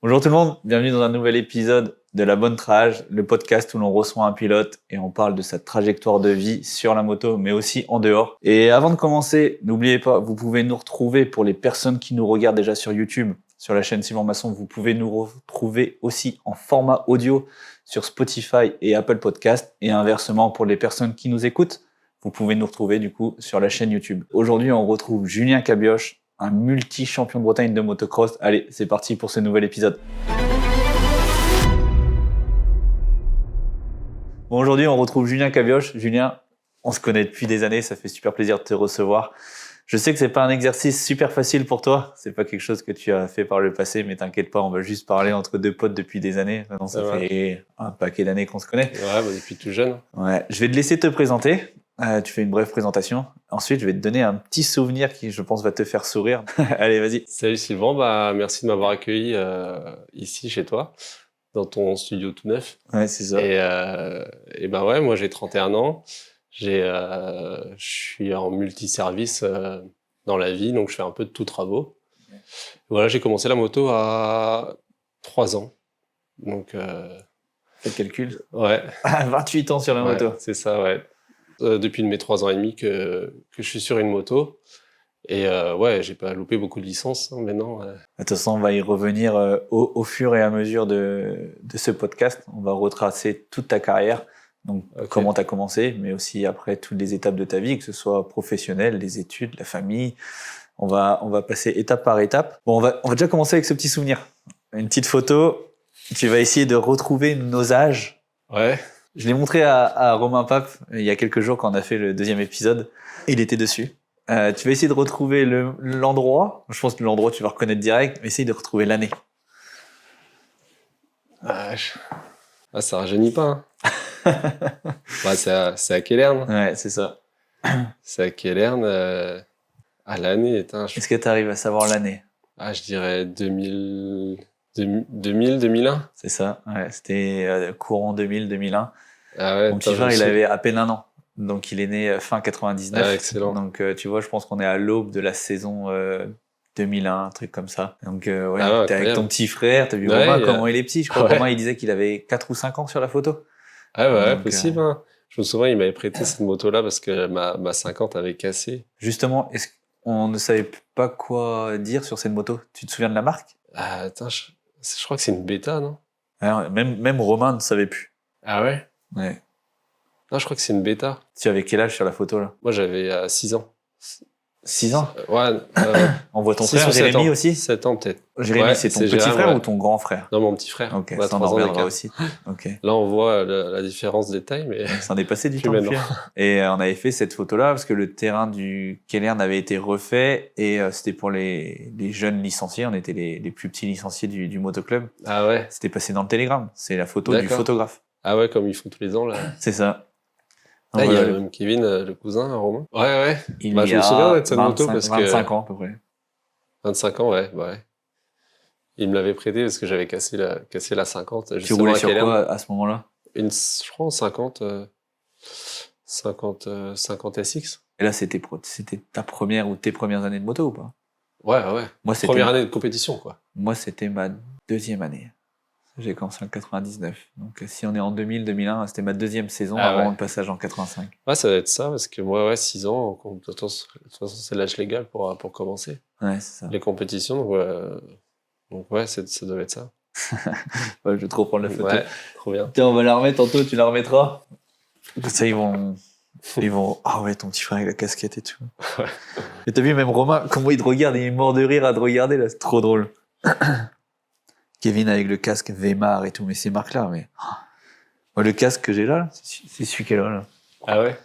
Bonjour tout le monde, bienvenue dans un nouvel épisode de La Bonne Trage, le podcast où l'on reçoit un pilote et on parle de sa trajectoire de vie sur la moto, mais aussi en dehors. Et avant de commencer, n'oubliez pas, vous pouvez nous retrouver pour les personnes qui nous regardent déjà sur YouTube, sur la chaîne Sylvain Masson. Vous pouvez nous retrouver aussi en format audio sur Spotify et Apple Podcast. Et inversement, pour les personnes qui nous écoutent, vous pouvez nous retrouver du coup sur la chaîne YouTube. Aujourd'hui, on retrouve Julien Cabioche, un multi-champion de Bretagne de motocross. Allez, c'est parti pour ce nouvel épisode. Bon, aujourd'hui, on retrouve Julien Cabioche. Julien, on se connaît depuis des années, ça fait super plaisir de te recevoir. Je sais que c'est pas un exercice super facile pour toi, c'est pas quelque chose que tu as fait par le passé, mais t'inquiète pas, on va juste parler entre deux potes depuis des années. Maintenant, ça fait un paquet d'années qu'on se connaît. Ouais, depuis tout jeune. Ouais, je vais te laisser te présenter. Tu fais une brève présentation. Ensuite, je vais te donner un petit souvenir qui, je pense, va te faire sourire. Allez, vas-y. Salut Sylvain, merci de m'avoir accueili ici chez toi, dans ton studio tout neuf. Ouais, c'est ça. Et ouais, moi j'ai 31 ans. Je suis en multiservice dans la vie, donc je fais un peu de tout travaux. Ouais. Voilà, j'ai commencé la moto à 3 ans. Donc, fais le calcul. Ouais. 28 ans sur la moto. C'est ça, ouais. Depuis mes 3 ans et demi que je suis sur une moto. Et ouais, j'ai pas loupé beaucoup de licences maintenant. De toute façon, on va y revenir au fur et à mesure de ce podcast. On va retracer toute ta carrière, donc comment tu as commencé, mais aussi après toutes les étapes de ta vie, que ce soit professionnelle, les études, la famille. On va passer étape par étape. Bon, on va déjà commencer avec ce petit souvenir. Une petite photo. Tu vas essayer de retrouver nos âges. Ouais. Je l'ai montré à Romain Pape il y a quelques jours quand on a fait le deuxième épisode. Il était dessus. Tu vas essayer de retrouver l'endroit. Je pense que l'endroit, tu vas reconnaître direct, mais essaye de retrouver l'année. Ça rajeunit pas. Hein. C'est à Quélerne. Ouais, c'est ça. C'est à Quélerne. L'année, Est-ce que tu arrives à savoir l'année? Je dirais 2001. C'est ça, ouais. C'était courant 2000-2001. Ah ouais, mon petit frère, il avait à peine 1 an. Donc, il est né fin 99. Ah, excellent. Donc, tu vois, je pense qu'on est à l'aube de la saison 2001, un truc comme ça. Donc, t'es avec ton petit frère, t'as vu Romain, comment il est petit. Je crois que Romain, il disait qu'il avait 4 ou 5 ans sur la photo. Ah ouais, donc, possible. Hein. Je me souviens, il m'avait prêté cette moto-là parce que ma 50 avait cassé. Justement, est-ce qu'on ne savait pas quoi dire sur cette moto? Tu te souviens de la marque? Je crois que c'est une bêta, non? Alors, même Romain ne savait plus. Ah ouais? Ouais. Non, je crois que c'est une bêta. Tu avais quel âge sur la photo, là? Moi, j'avais 6 ans. 6 ans? Ouais. On voit ton frère, Jérémy aussi? 7 ans, peut-être. Jérémy, c'est ton petit frère ou ton grand frère? Non, mon petit frère. Ok, ça en reviendra aussi. Okay. Là, on voit la différence des tailles, mais... Ça en est passé du temps. Et on avait fait cette photo-là parce que le terrain du Quélerne avait été refait et c'était pour les jeunes licenciés. On était les plus petits licenciés du motoclub. Ah ouais? C'était passé dans le Télégramme. C'est la photo du photographe. Ah ouais, comme ils font tous les ans, là. C'est ça. Il y a même Kevin, le cousin, Romain. Ouais. Je me souviens de cette moto parce 25 ans à peu près. 25 ans, ouais. Il me l'avait prêté parce que j'avais cassé la 50. Tu roulais sur quoi à ce moment-là? Je crois en 50 SX. Et là, c'était ta première ou tes premières années de moto ou pas? Ouais. Moi, première année de compétition, quoi. Moi, c'était ma 2e année. J'ai commencé en 99. Donc, si on est en 2000-2001, c'était ma 2e saison avant le passage en 85. Ouais, ça doit être ça, parce que moi, 6 ans, de toute façon, c'est l'âge légal pour commencer. Ouais, c'est ça. Les compétitions, donc ouais, ça doit être ça. Ouais, je vais trop prendre la photo. Ouais, trop bien. Tiens, on va la remettre tantôt, tu la remettras. Ça, ils vont, ah ouais, ton petit frère avec la casquette et tout. Ouais. Et t'as vu même Romain, comment il te regarde, il est mort de rire à te regarder, là, c'est trop drôle. Kevin avec le casque Weimar et tout, mais ces marques-là, mais... Moi, le casque que j'ai là, c'est celui qui est là. Ah ouais?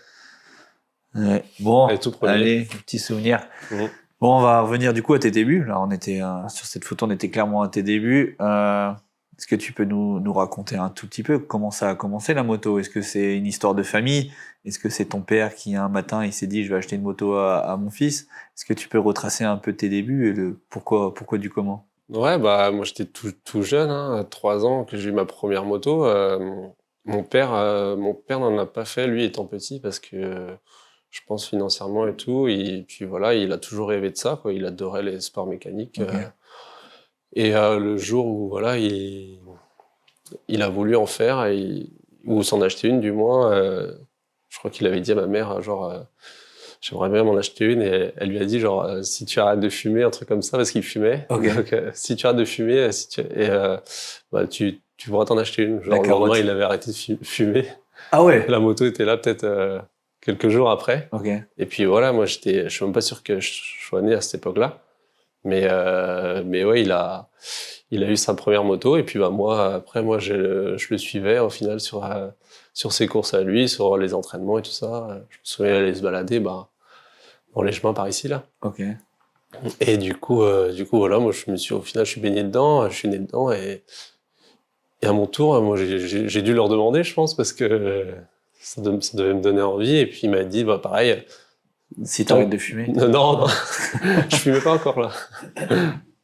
Ouais. Bon, tout allez, petit souvenir. Bon, on va revenir du coup à tes débuts. Là, on était sur cette photo, on était clairement à tes débuts. Est-ce que tu peux nous raconter un tout petit peu comment ça a commencé la moto? Est-ce que c'est une histoire de famille? Est-ce que c'est ton père qui un matin il s'est dit je vais acheter une moto à mon fils? Est-ce que tu peux retracer un peu tes débuts et le pourquoi du comment? Ouais, moi j'étais tout jeune, à 3 ans que j'ai eu ma première moto. Mon père n'en a pas fait, lui étant petit, parce que je pense financièrement et tout. Et puis voilà, il a toujours rêvé de ça, quoi. Il adorait les sports mécaniques. Okay. Et le jour où voilà, il a voulu en faire, ou s'en acheter une du moins, je crois qu'il avait dit à ma mère, genre, j'aimerais bien m'en acheter une, et elle lui a dit, genre, si tu arrêtes de fumer, un truc comme ça, parce qu'il fumait. Ok. Donc, si tu arrêtes de fumer, bah, tu pourras t'en acheter une. La Genre, le carotte. lendemain, il avait arrêté de fumer. Ah ouais. La moto était là peut-être quelques jours après. Ok. Et puis voilà, moi, je suis même pas sûr que je sois né à cette époque-là. Mais ouais, il a eu sa première moto, et puis bah moi après je le suivais au final sur ses courses à lui, sur les entraînements et tout ça. Je me souviens aller se balader dans les chemins par ici là. Ok. Et du coup voilà, moi au final je suis baigné dedans, je suis né dedans, et à mon tour moi j'ai dû leur demander, je pense, parce que ça devait me donner envie. Et puis il m'a dit bah pareil. Si t'arrêtes de fumer. Non, non, je fumais pas encore là.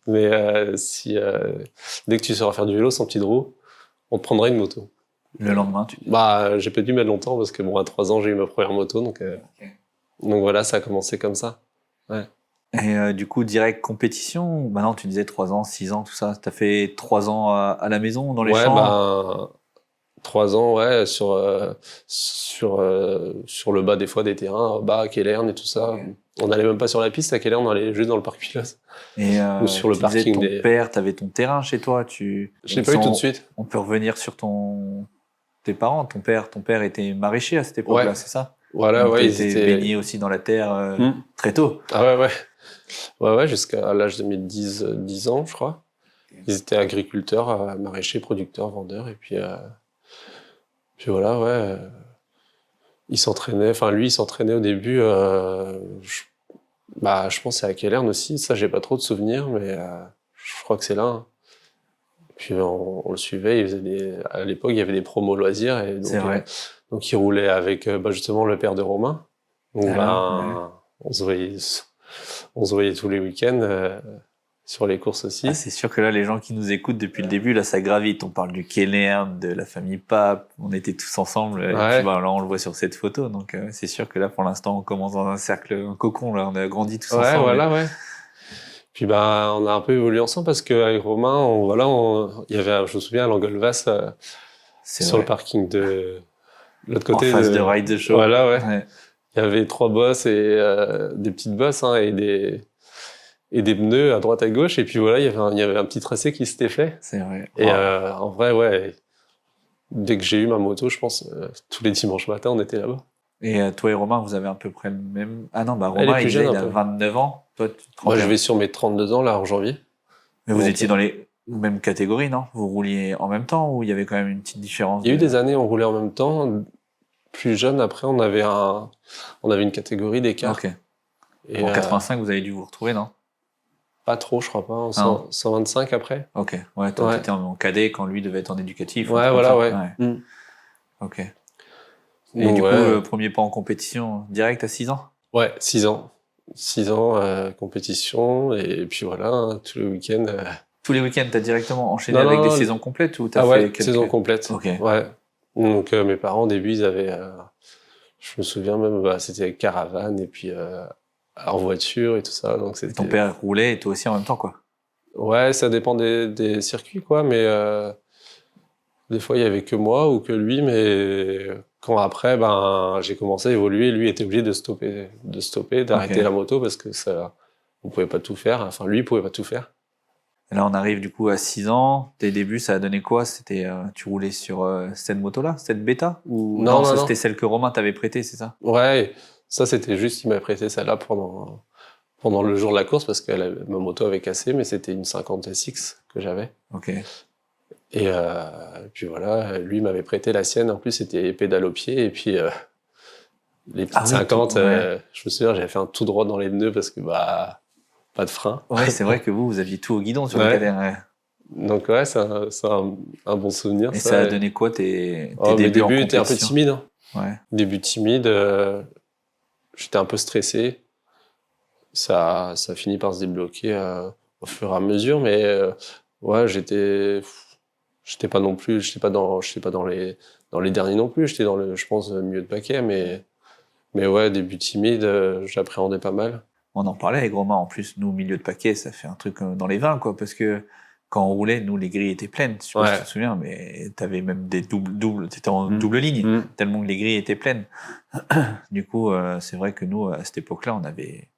Mais dès que tu sauras faire du vélo sans petite roue, on te prendra une moto. Le lendemain, tu dis. Bah, j'ai pas dû mettre longtemps parce que bon, à 3 ans, j'ai eu ma première moto, Ok. donc voilà, ça a commencé comme ça. Ouais. Et du coup, direct compétition. Maintenant, tu disais 3 ans, 6 ans, tout ça. T'as fait 3 ans à la maison, dans les Ouais, champs. bah, 3 ans, ouais, sur le bas des fois des terrains, bas à Kellern et tout ça. Ok. On n'allait même pas sur la piste à Kellern, on allait juste dans le parc pilote. Et Ou sur le tu disais parking ton des. père, t'avais ton terrain chez toi. Je l'ai pas eu tout de suite. On peut revenir sur tes parents. Ton père était maraîcher à cette époque-là, Ouais. c'est ça? Voilà, Donc ouais, ils t'étais étaient. baigné aussi dans la terre très tôt. Ah ouais, ouais. Ouais, ouais, jusqu'à l'âge de mes 10 ans, je crois. Ils étaient agriculteurs, maraîchers, producteurs, vendeurs. Et puis voilà, ouais. Ils s'entraînaient, enfin lui, il s'entraînait au début. Je pense que c'est à Kellern aussi. Ça, j'ai pas trop de souvenirs, mais je crois que c'est là. Hein. Puis on le suivait. À l'époque, il y avait des promos loisirs. Et donc, C'est vrai. donc il roulait avec justement le père de Romain. Donc Alors, on se voyait tous les week-ends. Sur les courses aussi. Ah, c'est sûr que là, les gens qui nous écoutent depuis le début, là, ça gravite. On parle du Kellern, de la famille Pape. On était tous ensemble. Et Ouais. puis, bah, là, on le voit sur cette photo. Donc, c'est sûr que là, pour l'instant, on commence dans un cercle, un cocon. Là, on a grandi tous Ouais, ensemble. voilà, ouais. Puis bah, on a un peu évolué ensemble parce qu'avec Romain, il y avait, je me souviens, à l'Angolvas, C'est sur vrai. le parking de l'autre En côté. face de Ride the Show. Voilà, ouais. Ouais. Il y avait 3 bosses et des petites bosses, hein, et des pneus à droite à gauche. Et puis voilà, il y avait un petit tracé qui s'était fait. C'est vrai. Et Wow. en vrai, ouais, dès que j'ai eu ma moto, je pense, tous les dimanches matins, on était là-bas. Et toi et Romain, vous avez à peu près le même... Ah non, bah Elle est Romain, plus il jeune, il un a peu. 29 ans. Toi, tu Moi, je 31. vais sur mes 32 ans, là, en janvier. Mais vous Donc, étiez dans les mêmes catégories, non? Vous rouliez en même temps ou il y avait quand même une petite différence Il y a eu des années, on roulait en même temps. Plus jeune, après, on avait une catégorie d'écart. Ok. Et En 85, vous avez dû vous retrouver, non? pas trop, je crois pas. En Non. 125 après. Ok. Ouais, toi, Ouais. t'étais en cadet quand lui devait être en éducatif. ou un Ouais, truc voilà, comme ouais. ça. Mm. Ok. Et Donc, du coup, ouais, le premier pas en compétition, direct à 6 ans? ouais, 6 ans. 6 ans, compétition. Et puis voilà, hein, tous les week-ends. Tous les week-ends, t'as directement enchaîné Non, avec non, des saisons complètes ou t'as Ah fait ouais, quelques... saison complète. Ok. Ouais. Donc, mes parents, au début, ils avaient. Je me souviens même, c'était caravane et puis en voiture et tout ça. Donc, Et c'était. ton père roulait et toi aussi en même temps, quoi. Ouais, ça dépend des circuits, quoi, mais des fois, il y avait que moi ou que lui, mais quand après, j'ai commencé à évoluer, lui était obligé de stopper, d'arrêter Ok. la moto parce que ça, on pouvait pas tout faire. Enfin, lui, il pouvait pas tout faire. Et là, on arrive du coup à 6 ans. Tes débuts, ça a donné quoi? C'était, tu roulais sur cette moto-là, cette Beta? Ou Non, ça non. c'était celle que Romain t'avait prêtée, c'est ça? Ouais, ça, c'était juste, il m'a prêté celle-là pendant le jour de la course parce que ma moto avait cassé, mais c'était une 50 SX que j'avais. Ok. Et puis voilà, lui m'avait prêté la sienne. En plus, c'était pédale au pied. Et puis les petites Ah oui, 50, ouais. je me souviens, j'avais fait un tout droit dans les pneus parce que pas de frein. Ouais, c'est vrai que vous aviez tout au guidon sur Ouais. les cadets. Ouais. Donc ouais, c'est un bon souvenir. Et ça a donné quoi tes Mes débuts en débuts étaient un peu compétition? timides. Hein. Ouais. Début timide, j'étais un peu stressé. Ça finit par se débloquer au fur et à mesure, mais ouais, j'étais pas non plus, j'étais pas dans les derniers non plus. J'étais je pense, milieu de paquet, mais ouais, début timide, j'appréhendais pas mal. On en parlait avec Romain. En plus, nous, milieu de paquet, ça fait un truc dans les 20, quoi. Parce que quand on roulait, nous, les grilles étaient pleines. Je sais pas si tu te souviens, mais t'avais même des doubles, t'étais en double ligne, tellement que les grilles étaient pleines. Du coup, c'est vrai que nous, à cette époque-là, on avait,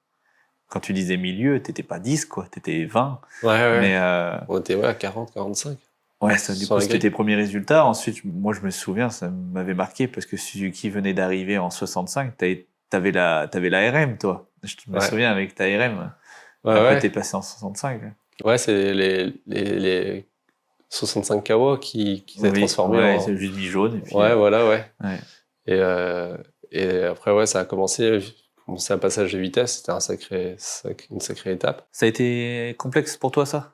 quand tu disais milieu, t'étais pas 10, quoi, t'étais 20. Ouais. Mais, on était, à 40, 45. Ouais, ça, du coup, c'était tes premiers résultats. Ensuite, moi, je me souviens, ça m'avait marqué parce que Suzuki venait d'arriver en 65. T'avais la RM, toi. Je me souviens avec ta RM. Après, t'es passé en 65. Ouais, c'est les 65 KW qui s'est transformé en... c'est juste mis jaune. Et puis, ouais. Et après, ça a commencé un passage de vitesse. C'était une sacrée étape. Ça a été complexe pour toi, ça?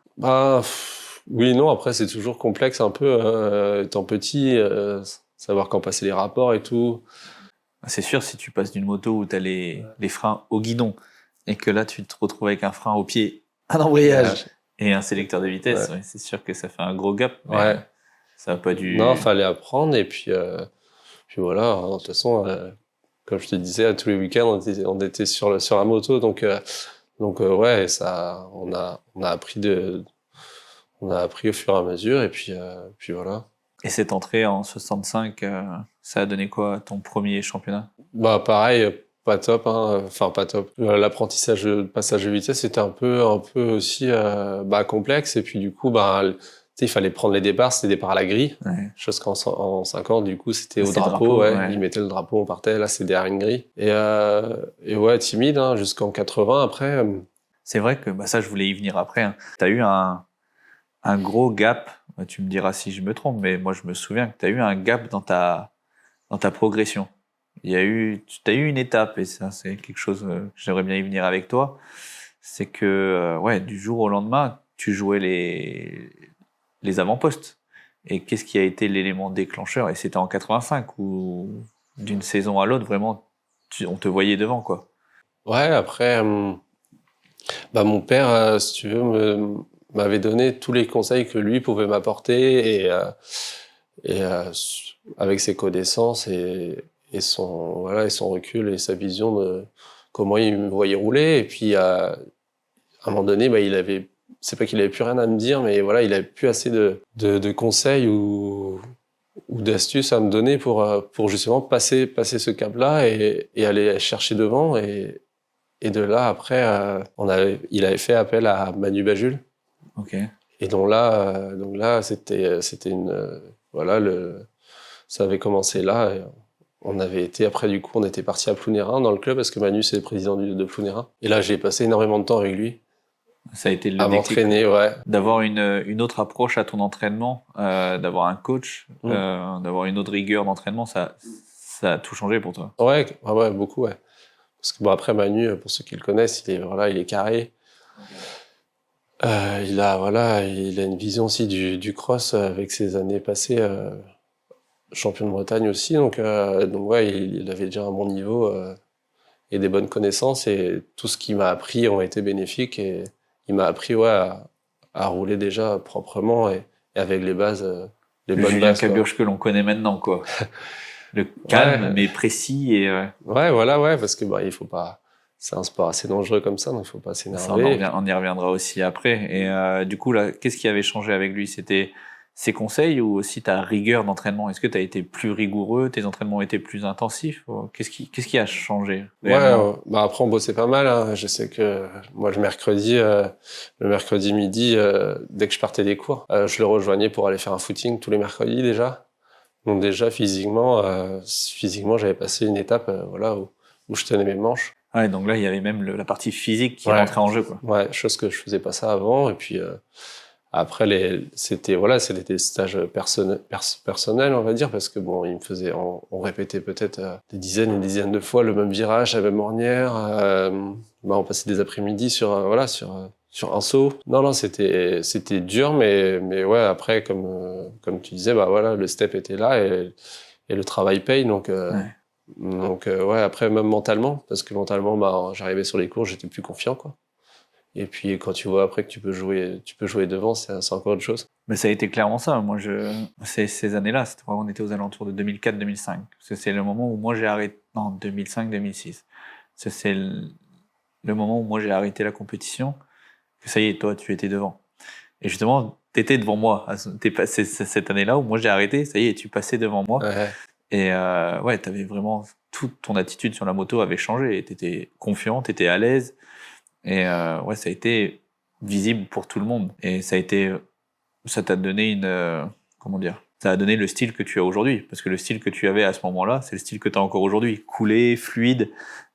Oui, non, après, c'est toujours complexe un peu, étant petit, savoir quand passer les rapports et tout. C'est sûr, si tu passes d'une moto où tu as les freins au guidon et que là, tu te retrouves avec un frein au pied, un embrayage et un sélecteur de vitesse, c'est sûr que ça fait un gros gap. Mais ça n'a pas dû... Non, fallait apprendre et puis voilà. De toute façon, comme je te disais, à tous les week-ends, on était sur la moto, donc ça, on a appris au fur et à mesure et puis voilà. Et cette entrée en 65, ça a donné quoi ton premier championnat? Pareil, pas top, hein. Enfin pas top. L'apprentissage de passage de vitesse c'était un peu aussi complexe et puis du coup il fallait prendre les départs, c'était départ à la grille. Chose qu'en 50 du coup c'était au drapeau, ils mettaient le drapeau, on partait, là c'est derrière une grille. Et ouais, timide hein, jusqu'en 80 après. C'est vrai que ça je voulais y venir après. Hein. T'as eu un gros gap, tu me diras si je me trompe, mais moi je me souviens que tu as eu un gap dans ta progression. Tu as eu une étape, et ça c'est quelque chose que j'aimerais bien y venir avec toi, c'est que du jour au lendemain, tu jouais les avant-postes. Et qu'est-ce qui a été l'élément déclencheur? Et c'était en 85 ou d'une saison à l'autre, vraiment, on te voyait devant, quoi. Ouais, après, mon père, si tu veux, m'avait donné tous les conseils que lui pouvait m'apporter et avec ses connaissances et son recul et sa vision de comment il me voyait rouler. Et puis à un moment donné, c'est pas qu'il avait plus rien à me dire, mais voilà, il avait plus assez de conseils ou d'astuces à me donner pour justement passer ce cap-là et aller chercher devant et de là après il avait fait appel à Manu Bajul. Ok. Et donc là c'était une ça avait commencé là. Et on avait été après du coup on était parti à Plounérin dans le club parce que Manu c'est le président de Plounérin. Et là j'ai passé énormément de temps avec lui. Ça a été le à m'entraîner, d'avoir une autre approche à ton entraînement, d'avoir un coach, d'avoir une autre rigueur d'entraînement, ça a tout changé pour toi. Ouais, beaucoup, ouais. Parce que après Manu, pour ceux qui le connaissent, il est carré. Il a une vision aussi du cross avec ses années passées, champion de Bretagne aussi, donc il avait déjà un bon niveau et des bonnes connaissances et tout ce qu'il m'a appris ont été bénéfiques et il m'a appris à rouler déjà proprement et avec les bases, les bonnes Julien bases. Caburge que l'on connaît maintenant, quoi. Le calme mais précis et parce que il faut pas. C'est un sport assez dangereux comme ça, donc il faut pas s'énerver. On y reviendra aussi après. Et du coup là, qu'est-ce qui avait changé avec lui? C'était ses conseils ou aussi ta rigueur d'entraînement? Est-ce que tu as été plus rigoureux? Tes entraînements étaient plus intensifs? Qu'est-ce qui a changé? Après on bossait pas mal. Hein. Je sais que moi le mercredi midi, dès que je partais des cours, je le rejoignais pour aller faire un footing tous les mercredis déjà. Donc déjà physiquement, j'avais passé une étape où je tenais mes manches. Ouais, donc là il y avait même la partie physique qui rentrait en jeu, quoi. Ouais, chose que je faisais pas ça avant. Et puis après c'était des stages personnels, on va dire, parce que il me faisait, on répétait peut-être des dizaines et des dizaines de fois le même virage, la même ornière. On passait des après-midi sur un saut. Non, c'était dur, mais ouais, après, comme tu disais, le step était là et le travail paye, donc après, même mentalement, parce que mentalement, j'arrivais sur les cours, j'étais plus confiant, quoi. Et puis, quand tu vois après que tu peux jouer devant, c'est encore autre chose. Mais ça a été clairement ça. Moi, ces années-là, c'était vraiment, on était aux alentours de 2004-2005. Parce que c'est le moment où moi j'ai arrêté, non, 2005-2006. C'est le moment où moi j'ai arrêté la compétition. Que ça y est, toi, tu étais devant. Et justement, t'étais devant moi. T'es passé cette année-là où moi j'ai arrêté, ça y est, tu passais devant moi. Ouais. Et ouais, t'avais vraiment toute ton attitude sur la moto avait changé. T'étais confiant, t'étais à l'aise. Et ouais, ça a été visible pour tout le monde. Et ça t'a donné comment dire, ça a donné le style que tu as aujourd'hui. Parce que le style que tu avais à ce moment-là, c'est le style que tu as encore aujourd'hui. Coulé, fluide,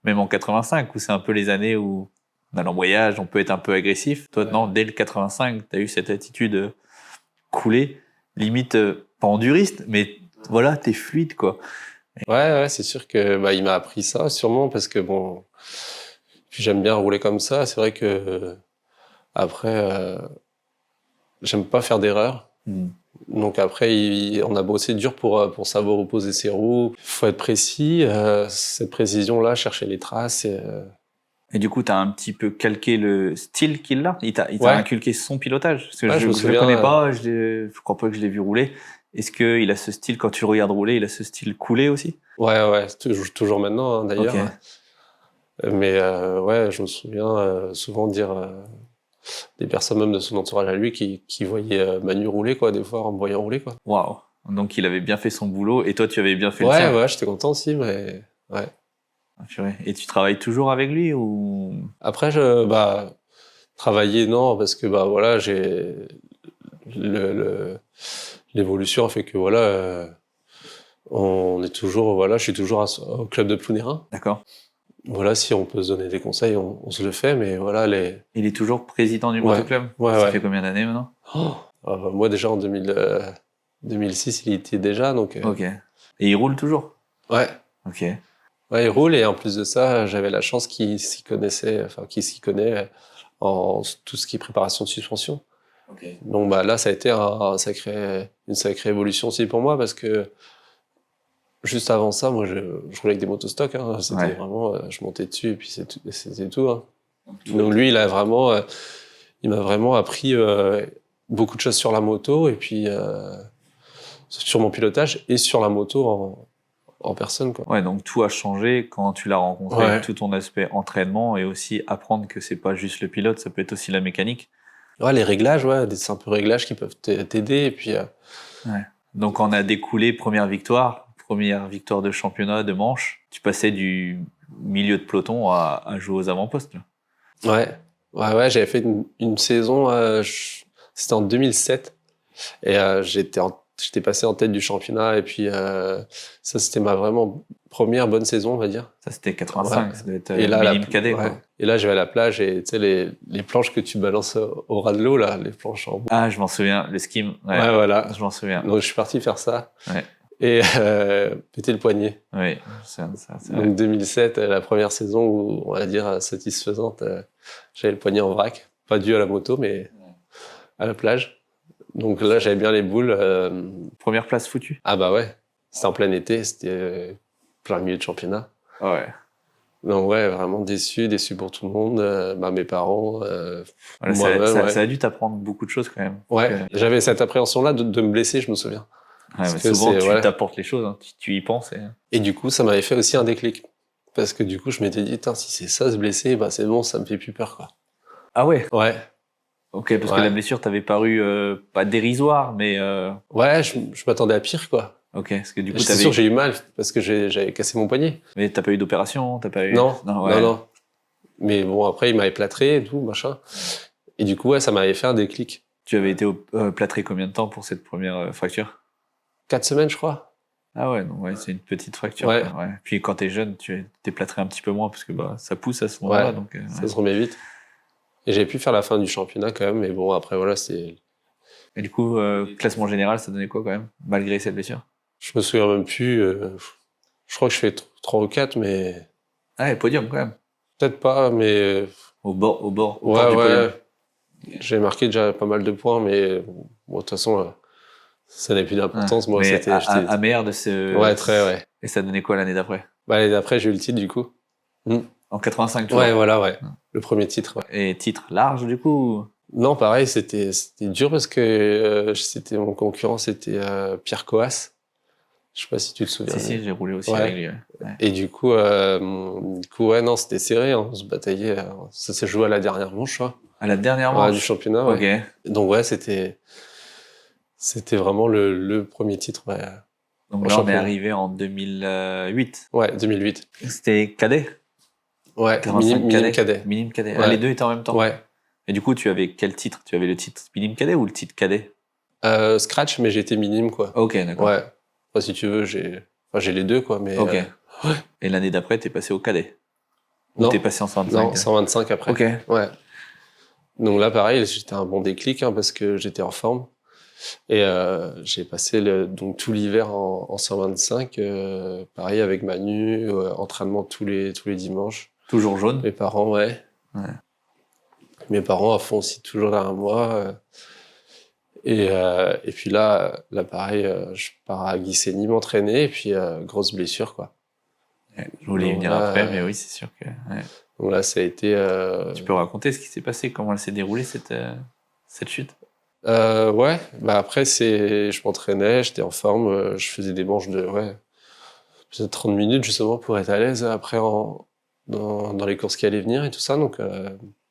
même en 85, où c'est un peu les années où on a l'embrayage, on peut être un peu agressif. Toi, non, dès le 85, tu as eu cette attitude coulée, limite, pas enduriste, mais voilà, t'es fluide, quoi. Ouais, c'est sûr que il m'a appris ça, sûrement, parce que bon, puis j'aime bien rouler comme ça. C'est vrai que après, j'aime pas faire d'erreurs. Donc après, on a bossé dur pour savoir où poser ses roues. Il faut être précis. Cette précision-là, chercher les traces. Et du coup, tu as un petit peu calqué le style qu'il a. Il t'a Ouais. inculqué son pilotage. Parce que Ouais, je me le souviens, connais pas, je crois pas que je l'ai vu rouler. Est-ce qu'il a ce style, quand tu le regardes rouler, il a ce style coulé aussi? Ouais, toujours maintenant, hein, d'ailleurs. Ok. Mais ouais, je me souviens souvent dire des personnes même de son entourage à lui qui voyaient Manu rouler, quoi, des fois en me voyant rouler, quoi. Waouh. Donc il avait bien fait son boulot et toi tu avais bien fait le tien. Ouais, j'étais content aussi, mais ouais. Ah, purée. Et tu travailles toujours avec lui ou? Après, travailler, non, parce que voilà, l'évolution a fait que voilà, on est toujours, voilà, je suis toujours au club de Plounérin. D'accord. Voilà, si on peut se donner des conseils, on se le fait, mais voilà, Il est toujours président du Ouais. motoclub? Ouais, Ça ouais. fait combien d'années maintenant? Moi déjà en 2006, il y était déjà, donc. Ok. Et il roule toujours? Ouais. Ok. Ouais, il roule, et en plus de ça, j'avais la chance qu'il s'y connaissait, enfin qu'il s'y connaît en tout ce qui est préparation de suspension. Ok. Donc là, ça a été une sacrée évolution aussi pour moi, parce que juste avant ça, moi, je roulais avec des motos stock, hein. C'était Ouais. vraiment, je montais dessus et puis c'était tout, hein. Donc lui, il m'a vraiment appris beaucoup de choses sur la moto, et puis sur mon pilotage et sur la moto en personne, quoi. Ouais, donc tout a changé quand tu l'as rencontré, Ouais. tout ton aspect entraînement et aussi apprendre que c'est pas juste le pilote, ça peut être aussi la mécanique. Ouais, les réglages, ouais, des simples réglages qui peuvent t'aider, et puis Ouais. Donc on a découlé première victoire de championnat de manche. Tu passais du milieu de peloton à jouer aux avant-postes, là. ouais, j'avais fait une saison, c'était en 2007, et j'étais passé en tête du championnat, et puis ça, c'était ma vraiment première bonne saison, on va dire. Ça c'était 85, Ouais. ça devait être Et là, minime cadet, ouais. quoi. Et là, je vais à la plage, et tu sais, les planches que tu balances au ras de l'eau, là, les planches en bois. Ah, je m'en souviens, le skim. Ouais, Ouais, voilà. je m'en souviens. Donc, je suis parti faire ça. Ouais. Et péter le poignet. Oui, c'est Donc 2007, la première saison où, on va dire, satisfaisante, j'avais le poignet en vrac. Pas dû à la moto, mais à la plage. Donc là, j'avais bien les boules. Première place foutue. Ah bah ouais, c'était en plein été, c'était plein milieu de championnat. Ouais. Donc ouais, vraiment déçu pour tout le monde, mes parents. Voilà, moi-même, ouais. Ça a dû t'apprendre beaucoup de choses quand même. Ouais, j'avais cette appréhension-là de me blesser, je me souviens. Ouais, Parce mais que souvent, tu voilà. t'apportes les choses, hein. Tu y penses. Et du coup, ça m'avait fait aussi un déclic. Parce que du coup, je m'étais dit, si c'est ça, se blesser, c'est bon, ça me fait plus peur, quoi. Ah ouais? Ouais. Ok, parce que la blessure t'avait paru pas dérisoire, mais... Ouais, je m'attendais à pire, quoi. Ok, parce que du coup, C'est sûr que j'ai eu mal, parce que j'avais cassé mon poignet. Mais t'as pas eu d'opération, t'as pas eu... Non. Ouais. Non. Mais bon, après, il m'avait plâtré et tout, machin. Et du coup, ça m'avait fait un déclic. Tu avais été plâtré combien de temps pour cette première fracture? 4 semaines, je crois. Ah ouais, donc ouais, c'est une petite fracture. Ouais. Ouais. Puis quand t'es jeune, tu t'es plâtré un petit peu moins parce que ça pousse à ce moment-là. Ouais, donc, ça se remet vite. Et j'ai pu faire la fin du championnat quand même, mais bon, après, voilà, c'est... Et du coup, classement général, ça donnait quoi quand même, malgré cette blessure? Je me souviens même plus. Je crois que je fais 3 ou 4, mais... Ah, et podium quand même. Peut-être pas, mais... Au bord du Ouais. podium. J'ai marqué déjà pas mal de points, mais bon, de toute façon, ça n'a plus d'importance. Moi, mais c'était... amer de ce... Ouais, très, ouais. Et ça donnait quoi l'année d'après? L'année d'après, j'ai eu le titre, du coup. En 85, toujours. Ouais, voilà, ouais. Le premier titre, ouais. Et titre large, du coup? Non, pareil, c'était dur parce que mon concurrent, c'était Pierre Coas. Je sais pas si tu te souviens. Si, j'ai roulé aussi Ouais. avec lui. Ouais. Et du coup, ouais, non, c'était serré, hein. On se bataillait. Ça s'est joué à la dernière manche, je crois. À la dernière Ouais, manche? du championnat, ouais. Ok. Donc ouais, c'était C'était vraiment le premier titre. Ouais, Donc en là, on est championnat. arrivé en 2008. Ouais, 2008. C'était cadet? Ouais, 45 minime cadet. Minime cadet. Ah, Ouais. les deux étaient en même temps? Ouais. Et du coup, tu avais quel titre? Tu avais le titre minime cadet ou le titre cadet? Scratch, mais j'étais minime, quoi. Ok, d'accord. Ouais. Enfin, si tu veux, j'ai les deux, quoi. Mais, Ok. Et l'année d'après, t'es passé au cadet? Ou Non. t'es passé en 125? Non, 125 après. Ok. Ouais. Donc là, pareil, j'étais un bon déclic, hein, parce que j'étais en forme. Et j'ai passé donc tout l'hiver en 125, pareil avec Manu, entraînement tous les dimanches. Toujours jaune? Mes parents, ouais. Mes parents à fond aussi, toujours derrière moi. Et puis là pareil, je pars à Guissény m'entraîner, et puis grosse blessure, quoi. Ouais, je voulais y Donc venir là, après, mais oui, c'est sûr que... ouais. Donc là, ça a été... Tu peux raconter ce qui s'est passé, comment elle s'est déroulée, cette chute? Ouais, bah après, je m'entraînais, j'étais en forme, je faisais des manches de, peut-être 30 minutes justement pour être à l'aise après dans les courses qui allaient venir et tout ça. Donc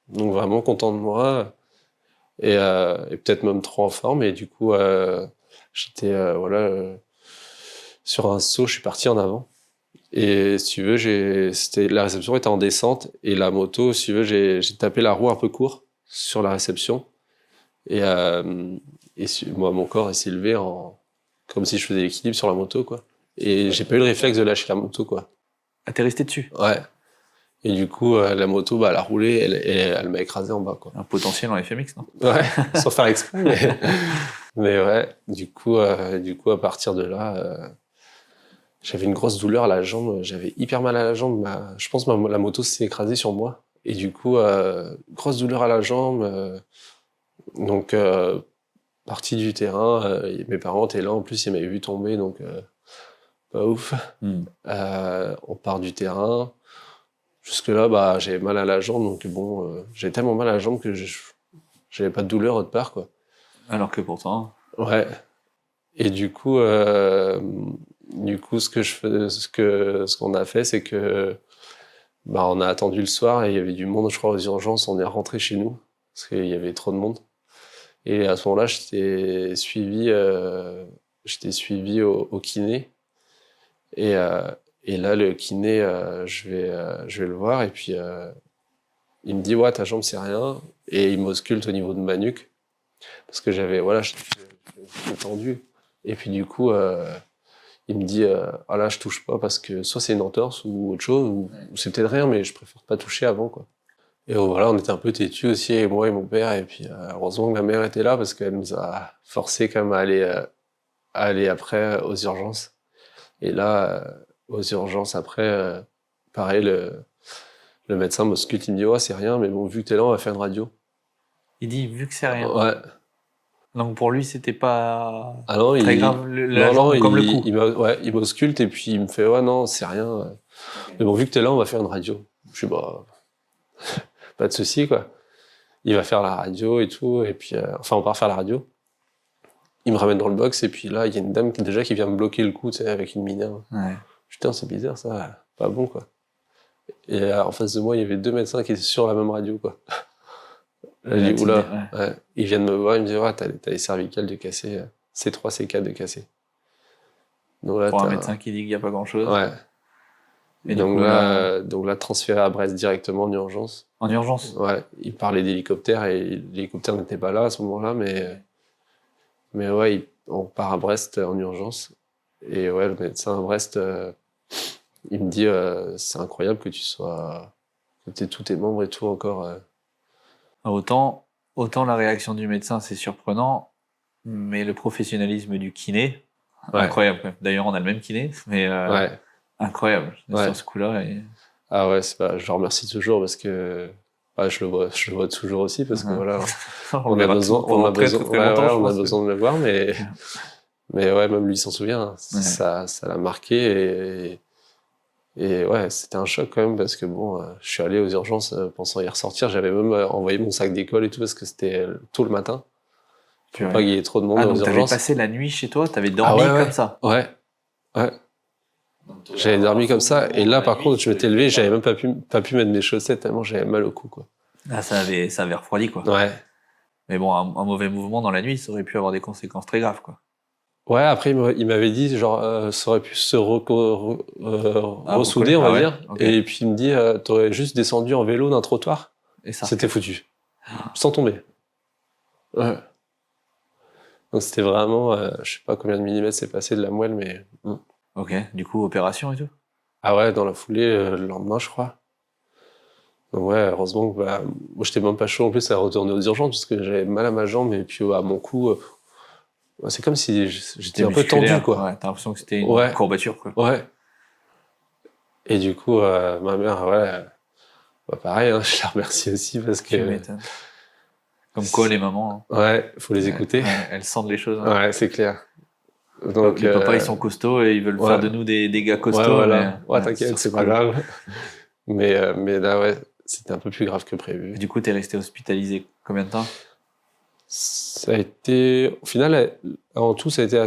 vraiment content de moi et peut-être même trop en forme. Et du coup, j'étais, sur un saut, je suis parti en avant. Et si tu veux, la réception était en descente et la moto, si tu veux, j'ai tapé la roue un peu court sur la réception. Et moi, mon corps s'est levé comme si je faisais l'équilibre sur la moto, quoi. Et j'ai pas eu le réflexe de lâcher la moto, quoi. Ah, t'es resté dessus? Ouais. Et du coup, la moto, bah, elle a roulé, elle m'a écrasé en bas, quoi. Un potentiel en FMX, non? Ouais, sans faire exprès, mais ouais. Du coup, à partir de là, j'avais une grosse douleur à la jambe. J'avais hyper mal à la jambe. Je pense que la moto s'est écrasée sur moi. Et du coup, grosse douleur à la jambe. Donc, partie du terrain, mes parents étaient là, en plus ils m'avaient vu tomber, donc pas ouf. On part du terrain. Jusque là, bah, j'avais mal à la jambe, donc bon, j'avais tellement mal à la jambe que j'avais pas de douleur autre part, quoi. Alors que pourtant... Ouais. Et du coup, ce qu'on a fait, c'est que bah, on a attendu le soir et il y avait du monde, je crois, aux urgences. On est rentré chez nous parce qu'il y avait trop de monde. Et à ce moment-là, j'étais suivi au kiné. Et là, le kiné, je vais le voir, et puis il me dit, ouais, ta jambe, c'est rien. Et il m'ausculte au niveau de ma nuque. Parce que j'étais tendu. Et puis du coup, il me dit, ah là, je touche pas parce que soit c'est une entorse ou autre chose, ou c'est peut-être rien, mais je préfère pas toucher avant, quoi. Et voilà, on était un peu têtus aussi, et moi et mon père, et puis heureusement que ma mère était là parce qu'elle nous a forcé quand même à aller après aux urgences. Et là, aux urgences après, pareil, le médecin m'ausculte, il me dit, ouais, c'est rien, mais bon, vu que t'es là, on va faire une radio. Il dit, vu que c'est rien. Ouais. Donc pour lui, c'était pas Ah non, très grave, la jambe comme le coup. Il m'ausculte, et puis il me fait, ouais, non, c'est rien. Mais bon, vu que t'es là, on va faire une radio. Je suis, bah, pas de souci, quoi. Il va faire la radio et tout, et puis, on part faire la radio. Il me ramène dans le box, et puis là, il y a une dame qui vient me bloquer le cou, tu sais, avec une minerve. Ouais. Putain, c'est bizarre, ça. Pas bon, quoi. Et en face de moi, il y avait 2 médecins qui étaient sur la même radio, quoi. Là, je dis, oula. Ouais. Ils viennent me voir, ils me disent, ouais, t'as les cervicales de cassé, C3, C4 de cassé. Donc là, pour un médecin qui dit qu'il n'y a pas grand-chose. Ouais. Et donc coup, là, transféré à Brest directement en urgence. En urgence? Ouais. Il parlait d'hélicoptère, et l'hélicoptère n'était pas là à ce moment-là, mais ouais, on part à Brest en urgence. Et ouais, le médecin à Brest, il me dit, c'est incroyable que t'aies tous tes membres et tout encore. Autant la réaction du médecin, c'est surprenant, mais le professionnalisme du kiné, incroyable quand même. D'ailleurs, on a le même kiné, mais incroyable sur ce coup-là. Ah ouais, je le remercie toujours parce que je le vois toujours aussi parce que voilà, on a besoin de le voir, mais ouais, même lui s'en souvient. Hein. Ça l'a marqué, et ouais, c'était un choc quand même parce que bon, je suis allé aux urgences pensant y ressortir. J'avais même envoyé mon sac d'école et tout parce que c'était tôt le matin. Pour pas qu'il y ait trop de monde aux urgences. T'avais passé la nuit chez toi, t'avais dormi comme ça. Ouais. J'avais dormi comme ça, et là par contre, je m'étais levé, j'avais même pas pu mettre mes chaussettes tellement j'avais mal au cou, quoi. Ah, ça avait refroidi, quoi. Ouais. Mais bon, un mauvais mouvement dans la nuit, ça aurait pu avoir des conséquences très graves, quoi. Ouais, après, il m'avait dit, genre, ça aurait pu se ressouder, on va ouais, dire. ok. Et puis, il me dit, t'aurais juste descendu en vélo d'un trottoir, Et ça. c'était foutu. Sans tomber. Ouais. Donc, c'était vraiment, je sais pas combien de millimètres c'est passé de la moelle, mais... Ok. Du coup, opération et tout. Ah ouais, dans la foulée, le lendemain, je crois. Donc ouais, heureusement que, moi, j'étais même pas chaud en plus à retourner aux urgences, parce que j'avais mal à ma jambe, et puis à mon cou, c'est comme si j'étais un peu tendu, musculaire, quoi. Ouais, t'as l'impression que c'était une Ouais. courbature, quoi. Ouais. Et du coup, ma mère, ouais, pareil, hein, je la remercie aussi parce Tu que, m'étonnes. Comme quoi, les mamans, hein. ouais, faut les écouter. Ouais, elles sentent les choses, hein. Ouais, c'est clair. Donc, Les papas, ils sont costauds et ils veulent ouais. faire de nous des gars Ouais, costauds, voilà. mais Ouais, t'inquiète, c'est pas grave. Mais là, ouais, c'était un peu plus grave que prévu. Et du coup, t'es resté hospitalisé combien de temps? Ça a été, au final, en tout, ça a été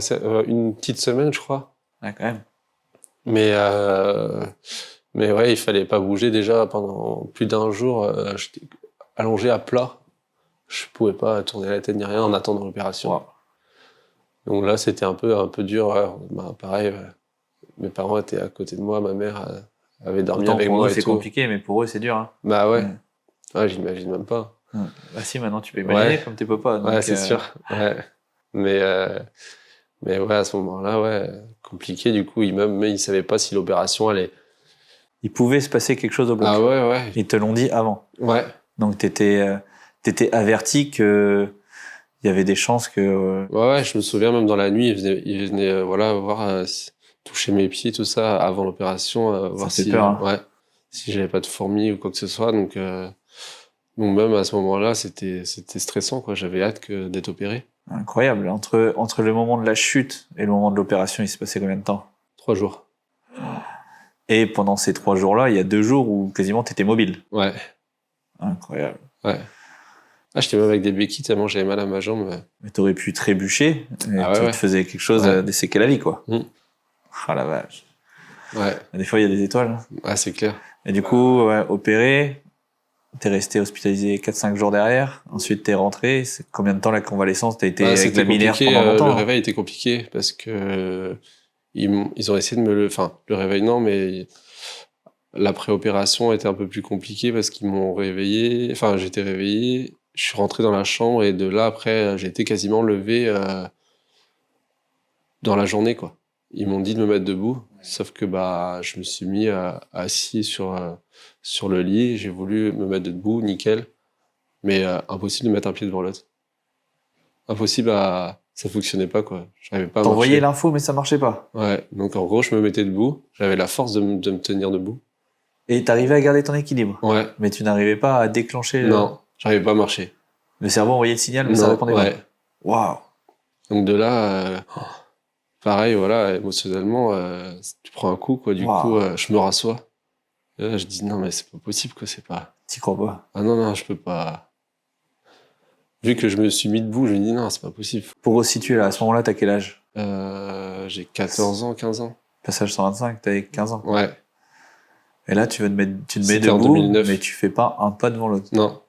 une petite semaine, je crois. Ouais, quand même. Mais ouais, il fallait pas bouger déjà pendant plus d'un jour. J'étais allongé à plat. Je pouvais pas tourner la tête ni rien en attendant l'opération. Wow. Donc là, c'était un peu dur. Pareil, mes parents étaient à côté de moi, ma mère avait dormi Autant avec pour moi nous, et c'est tout. compliqué, mais pour eux, c'est dur, hein. Bah ouais. Ouais. Ouais, j'imagine même pas. Ouais. Bah si, maintenant, tu peux imaginer Ouais. comme tes papas. Ouais, Donc, c'est sûr. Ouais. Mais ouais, à ce moment-là, ouais, compliqué. Du coup, ils savaient pas si l'opération allait. il pouvait se passer quelque chose au bloc. Ah ouais, ouais. Ils te l'ont dit avant. Ouais. Donc, t'étais averti que il y avait des chances que... Ouais, je me souviens même dans la nuit, il venait voilà, voir, toucher mes pieds, tout ça, avant l'opération, voir fait si, peur, hein. ouais, si j'avais pas de fourmis ou quoi que ce soit. Donc même à ce moment-là, c'était stressant, quoi. J'avais hâte d'être opéré. Incroyable. Entre le moment de la chute et le moment de l'opération, il s'est passé combien de temps? 3 jours. Et pendant ces 3 jours-là, il y a 2 jours où quasiment t'étais mobile. Ouais. Incroyable. Ouais. Ah, j'étais même avec des béquilles tellement j'avais mal à ma jambe. Mais t'aurais pu trébucher et Ah ouais, ouais. te faisais quelque chose, Ouais. des séquelles à la vie, quoi. Ah la vache. Ouais. Des fois, il y a des étoiles. Hein. Ah, c'est clair. Et du coup, ouais, opéré, t'es resté hospitalisé 4-5 jours derrière. Ensuite, t'es rentré. C'est combien de temps la convalescence? T'as été avec C'était la milaire compliqué, pendant longtemps. le hein. réveil était compliqué parce que ils ont essayé de le réveil non, mais la préopération était un peu plus compliquée parce qu'ils m'ont réveillé, j'étais réveillé, je suis rentré dans la chambre et de là après j'ai été quasiment levé dans la journée, quoi. Ils m'ont dit de me mettre debout, sauf que je me suis mis assis sur le lit, j'ai voulu me mettre debout, nickel, mais impossible de mettre un pied devant l'autre. Impossible ça fonctionnait pas, quoi. J'arrivais pas à T'envoyais marcher. l'info, mais ça marchait pas. Ouais, donc en gros je me mettais debout, j'avais la force de me tenir debout. Et t'arrivais à garder ton équilibre. Ouais. Mais tu n'arrivais pas à déclencher. Non, j'arrivais pas à marcher. Le cerveau envoyait le signal, mais ça répondait ouais. pas. Waouh. Donc de là, pareil, voilà, émotionnellement, tu prends un coup, quoi. Du coup, je me rassois. Et là, je dis non, mais c'est pas possible, quoi. C'est pas. T'y crois pas? Ah non, je peux pas. Vu que je me suis mis debout, je me dis non, c'est pas possible. Pour resituer là, à ce moment-là, t'as quel âge? J'ai 14 ans, 15 ans. Passage 125, t'avais 15 ans. Ouais. Et là, tu te mets C'était en debout, 2009. mais tu fais pas un pas devant l'autre. Non.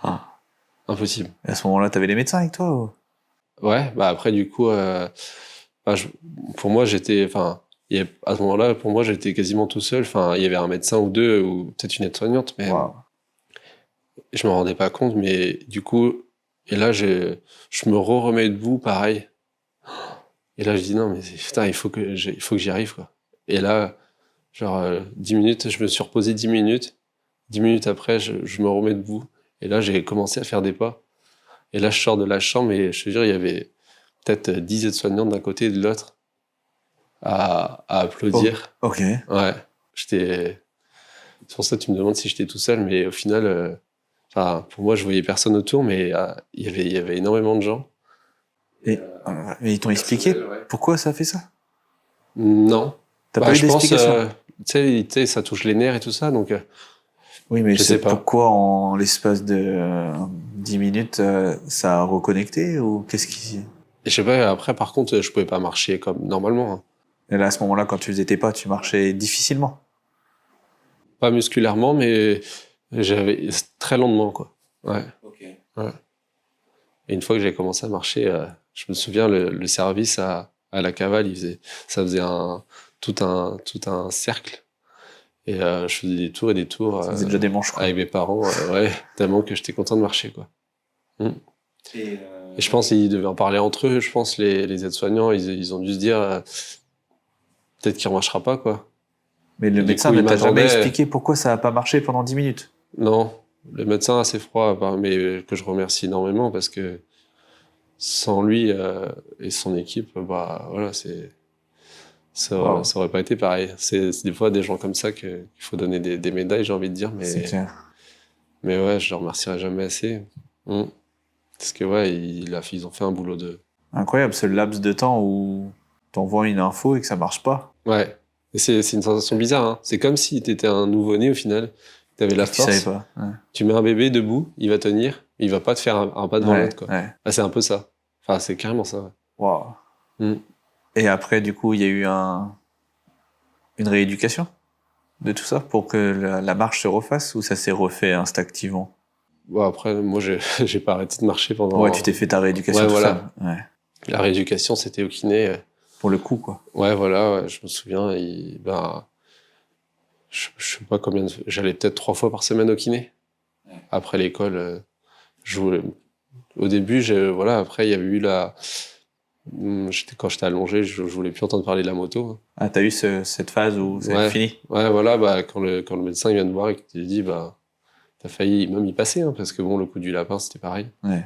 Ah. Impossible. Et à ce moment-là, t'avais les médecins avec toi ou... Ouais, après, du coup, pour moi, à ce moment-là, pour moi, j'étais quasiment tout seul. Il y avait un médecin ou deux, ou peut-être une aide-soignante, mais je me rendais pas compte. Mais du coup, et là, je me remets debout, pareil. Et là, je dis non, mais putain, il faut que j'y arrive, quoi. Et là, 10 minutes, je me suis reposé 10 minutes. 10 minutes après, je me remets debout. Et là, j'ai commencé à faire des pas. Et là, je sors de la chambre et je te jure, il y avait peut-être 10 aides-soignantes d'un côté et de l'autre à applaudir. Oh, ok. Ouais. C'est pour ça que tu me demandes si j'étais tout seul, mais au final, pour moi, je voyais personne autour, mais il y avait énormément de gens. Et ils t'ont expliqué pourquoi ça fait ça? Non. T'as pas eu d'explication? Tu sais, ça touche les nerfs et tout ça, donc. Oui, mais je sais pas. Pourquoi en l'espace de 10 minutes, ça a reconnecté ou qu'est-ce qui... Et je sais pas, après, par contre, je pouvais pas marcher comme normalement. Hein. Et là, à ce moment-là, quand tu faisais tes pas, tu marchais difficilement. Pas musculairement, mais j'avais très lentement, quoi. Ouais. Ok. Ouais. Et une fois que j'ai commencé à marcher, je me souviens, le service à la cavale, ça faisait tout un cercle. Et je faisais des tours et des tours Ça faisait déjà des manches, quoi. avec mes parents, ouais, tellement que j'étais content de marcher, quoi. Et je pense qu'ils devaient en parler entre eux. Je pense les aides-soignants, ils ont dû se dire peut-être qu'il ne remarchera pas, quoi. Mais le Et du médecin coup, ne il t'a m'a jamais jamais- expliqué pourquoi ça n'a pas marché pendant 10 minutes. Non, le médecin assez froid, mais que je remercie énormément parce que sans lui et son équipe, bah voilà, Wow. ça aurait pas été pareil. C'est des fois des gens comme ça qu'il faut donner des médailles, j'ai envie de dire, C'est clair. mais ouais, je le remercierai jamais assez. Parce que ouais, ils ont fait un boulot de. Incroyable, ce laps de temps où t'envoies une info et que ça marche pas. Ouais. Et c'est une sensation bizarre, hein. C'est comme si t'étais un nouveau-né au final. T'avais la Tu savais force. pas. Ouais. Tu mets un bébé debout, il va tenir, il va pas te faire un pas devant Ouais, l'autre, quoi. ouais. Ah, c'est un peu ça. Enfin, c'est carrément ça, ouais. Wow. Mm. Et après, du coup, il y a eu une rééducation de tout ça pour que la marche se refasse ou ça s'est refait instinctivement? Bon, après, moi, j'ai pas arrêté de marcher pendant. Ouais, tu t'es fait ta rééducation Ouais, tout voilà. seul. Ouais. La rééducation, c'était au kiné. Pour le coup, quoi. Ouais, voilà, ouais, je me souviens. Je sais pas combien j'allais peut-être 3 fois par semaine au kiné. Après l'école, je voulais. Au début, voilà, après, il y avait eu quand j'étais allongé, je voulais plus entendre parler de la moto. Ah, t'as eu cette phase où c'est Ouais. fini? Ouais, voilà, bah, quand le médecin il vient te voir et qu'il te dit, bah, t'as failli même y passer, hein, parce que bon, le coup du lapin, c'était pareil. Ouais.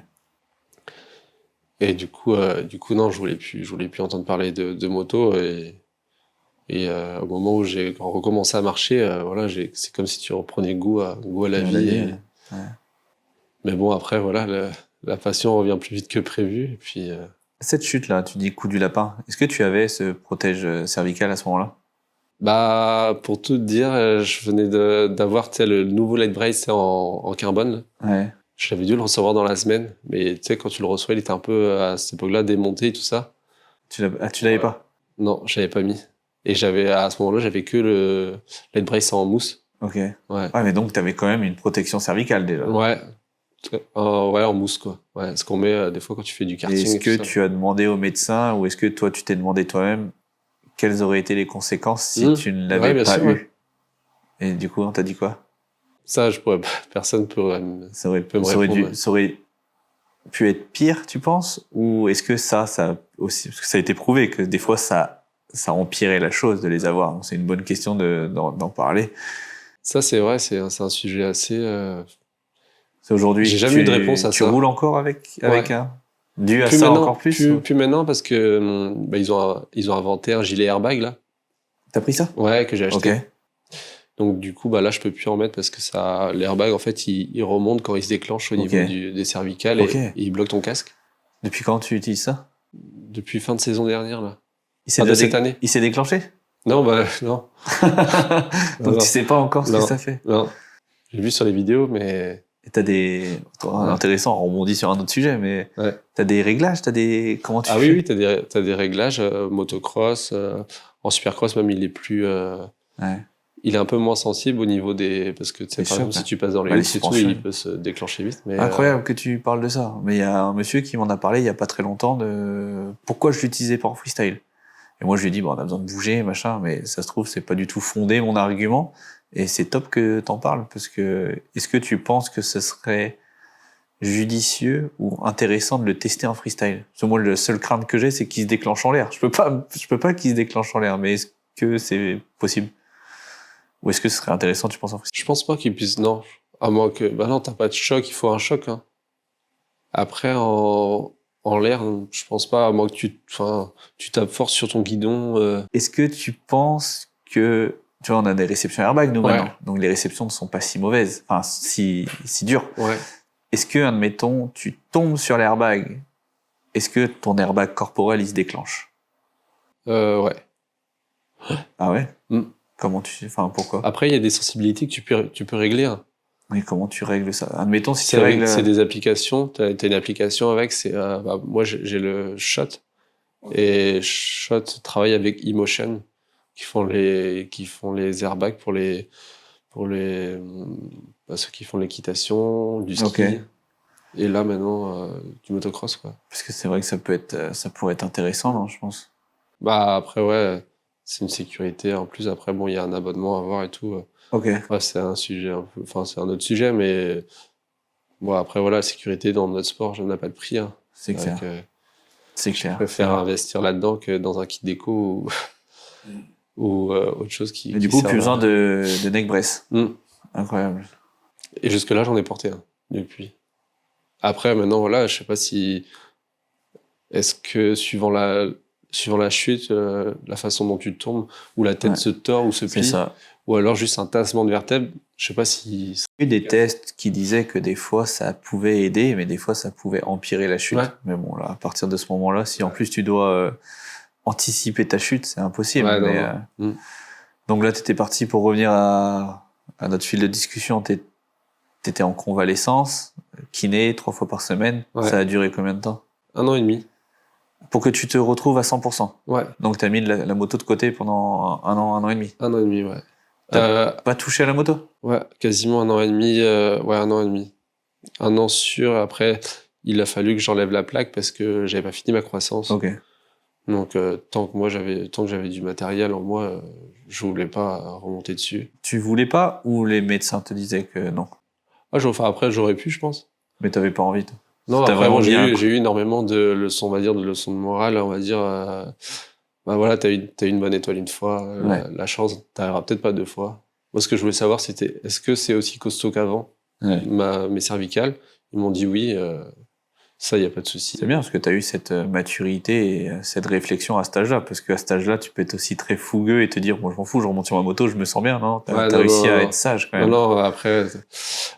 Et du coup, non, je voulais plus entendre parler de moto et au moment où j'ai recommencé à marcher, voilà, c'est comme si tu reprenais goût à la vie. Ouais. Mais bon, après, voilà, la passion revient plus vite que prévu. Et puis, Cette chute-là, tu dis coup du lapin. Est-ce que tu avais ce protège cervical à ce moment-là? bah, pour tout te dire, je venais d'avoir, tu sais, le nouveau Light Brace en carbone. Ouais. J'avais dû le recevoir dans la semaine, mais tu sais, quand tu le reçois, il était un peu, à cette époque-là, démonté et tout ça. Tu l'avais pas? Non, je l'avais pas mis. Et à ce moment-là, j'avais que le Light Brace en mousse. Ok. Ouais. Ouais, mais donc t'avais quand même une protection cervicale déjà. Ouais. Ouais, en mousse, quoi. Ouais, ce qu'on met des fois quand tu fais du Et karting. est-ce et que tout ça. tu as demandé au médecin ou est-ce que toi tu t'es demandé toi-même quelles auraient été les conséquences si tu ne l'avais Ouais, bien pas sûr, eu? ouais. Et du coup, on t'a dit quoi? Ça, je pourrais pas. Personne pourrait me Ça aurait, peut me ça aurait répondre. dû, ça aurait pu être pire, tu penses? Ou est-ce que ça aussi, parce que ça a été prouvé que des fois ça empirait la chose de les avoir. Donc, c'est une bonne question d'en parler. Ça, c'est vrai, c'est un sujet assez. C'est aujourd'hui. J'ai jamais eu de réponse à tu ça. roules encore avec Ouais. un, dû à Plus ça maintenant, encore plus? ou- plus maintenant parce que bah, ils ont inventé un gilet airbag là. T'as pris ça? Ouais, que j'ai acheté. Ok. Donc du coup, bah là, je peux plus en mettre parce que l'airbag, en fait, il remonte quand il se déclenche au Ok. niveau des cervicales Ok. et il bloque ton casque. Depuis quand tu utilises ça? Depuis fin de saison dernière là. Il s'est Fin de déjà cette année. Il s'est déclenché? Non, bah non. Donc Non. tu sais pas encore ce que Non. ça fait. Non. J'ai vu sur les vidéos, mais Et t'as des... Intéressant, on rebondit sur un autre sujet, mais ouais. t'as des réglages, comment tu Ah fais? oui, t'as des réglages motocross, en supercross même il est plus, Ouais. il est un peu moins sensible au niveau parce que tu sais Les par exemple chocs, si tu passes dans les bah, les listes et tout, suspensions. il peut se déclencher vite. Mais Incroyable que tu parles de ça. Mais il y a un monsieur qui m'en a parlé il y a pas très longtemps de pourquoi je l'utilisais pas en freestyle. Et moi je lui ai dit, bon, on a besoin de bouger, machin, mais ça se trouve, c'est pas du tout fondé mon argument. Et c'est top que t'en parles, parce que est-ce que tu penses que ce serait judicieux ou intéressant de le tester en freestyle? Parce que moi, le seul crainte que j'ai, c'est qu'il se déclenche en l'air. Je peux pas qu'il se déclenche en l'air, mais est-ce que c'est possible? Ou est-ce que ce serait intéressant, tu penses, en freestyle? je pense pas qu'il puisse, non, à moins que, bah non, t'as pas de choc, il faut un choc. Hein. Après en l'air, je pense pas, à moins que tu tapes fort sur ton guidon. Est-ce que tu penses que, tu vois, on a des réceptions airbag, nous, Ouais. maintenant. Donc, les réceptions ne sont pas si mauvaises. Enfin, si dures. Ouais. Est-ce que, admettons, tu tombes sur l'airbag, est-ce que ton airbag corporel, il se déclenche? Ouais. Ah ouais? Mm. Enfin, pourquoi? Après, il y a des sensibilités que tu peux régler. Hein. Mais comment tu règles ça? Admettons, si tu règles... C'est des applications. T'as une application avec. Moi, j'ai le Shot et Shot travaille avec eMotion qui font les airbags pour ceux qui font l'équitation, du ski. Ok. Et là, maintenant, du motocross, quoi. Parce que c'est vrai que ça pourrait être intéressant, non, je pense. Bah, après, ouais, c'est une sécurité. En plus, après, bon, il y a un abonnement à avoir et tout. Ok, Ouais, c'est un sujet un peu, enfin, c'est un autre sujet, mais bon, après, voilà, la sécurité dans notre sport, je n'ai pas de prix, hein. c'est C'est vrai clair. que C'est je clair. préfère investir là-dedans que dans un kit déco ou autre chose Et du qui coup, sert plus besoin à... de neck brace. Mm. Incroyable. Et jusque-là, j'en ai porté un depuis. Après, maintenant, voilà, je sais pas si... Est-ce que suivant la chute, la façon dont tu tombes, ou la tête Ouais. se tord ou se C'est plie, ça. ou alors juste un tassement de vertèbres, je sais pas si... Il y a eu des tests qui disaient que des fois ça pouvait aider, mais des fois ça pouvait empirer la chute. Ouais. Mais bon, là, à partir de ce moment-là, si en plus tu dois anticiper ta chute, c'est impossible. Ouais, Mais, non, non. Mm. donc là, tu étais parti pour revenir à notre fil de discussion. Tu étais en convalescence, kiné, 3 fois par semaine. Ouais. Ça a duré combien de temps? 1 an et demi. Pour que tu te retrouves à 100%. Ouais. Donc tu as mis la moto de côté pendant un an et demi. 1 an et demi, ouais. Pas touché à la moto? Ouais, quasiment 1 an et demi. Ouais, 1 an et demi. 1 an sûr. Après, il a fallu que j'enlève la plaque parce que j'avais pas fini ma croissance. Ok. Donc, tant que j'avais du matériel en moi, je voulais pas remonter dessus. Tu voulais pas ou les médecins te disaient que non? Enfin, après, j'aurais pu, je pense. Mais t'avais pas envie, toi. Non, T'as après, vraiment bon, mis un j'ai eu énormément de leçons, on va dire, de leçons de morale, on va dire. Bah voilà, t'as eu une bonne étoile une fois, Ouais. la chance, t'arriveras peut-être pas 2 fois. Moi, ce que je voulais savoir, c'était, est-ce que c'est aussi costaud qu'avant, Ouais. mes cervicales? Ils m'ont dit oui, ça, y a pas de souci. C'est bien parce que tu as eu cette maturité et cette réflexion à cet âge-là. Parce qu'à cet âge-là, tu peux être aussi très fougueux et te dire, moi je m'en fous, je remonte sur ma moto, je me sens bien, non? T'as Ouais, t'as non, réussi non, à non. être sage quand Non, même. non, après,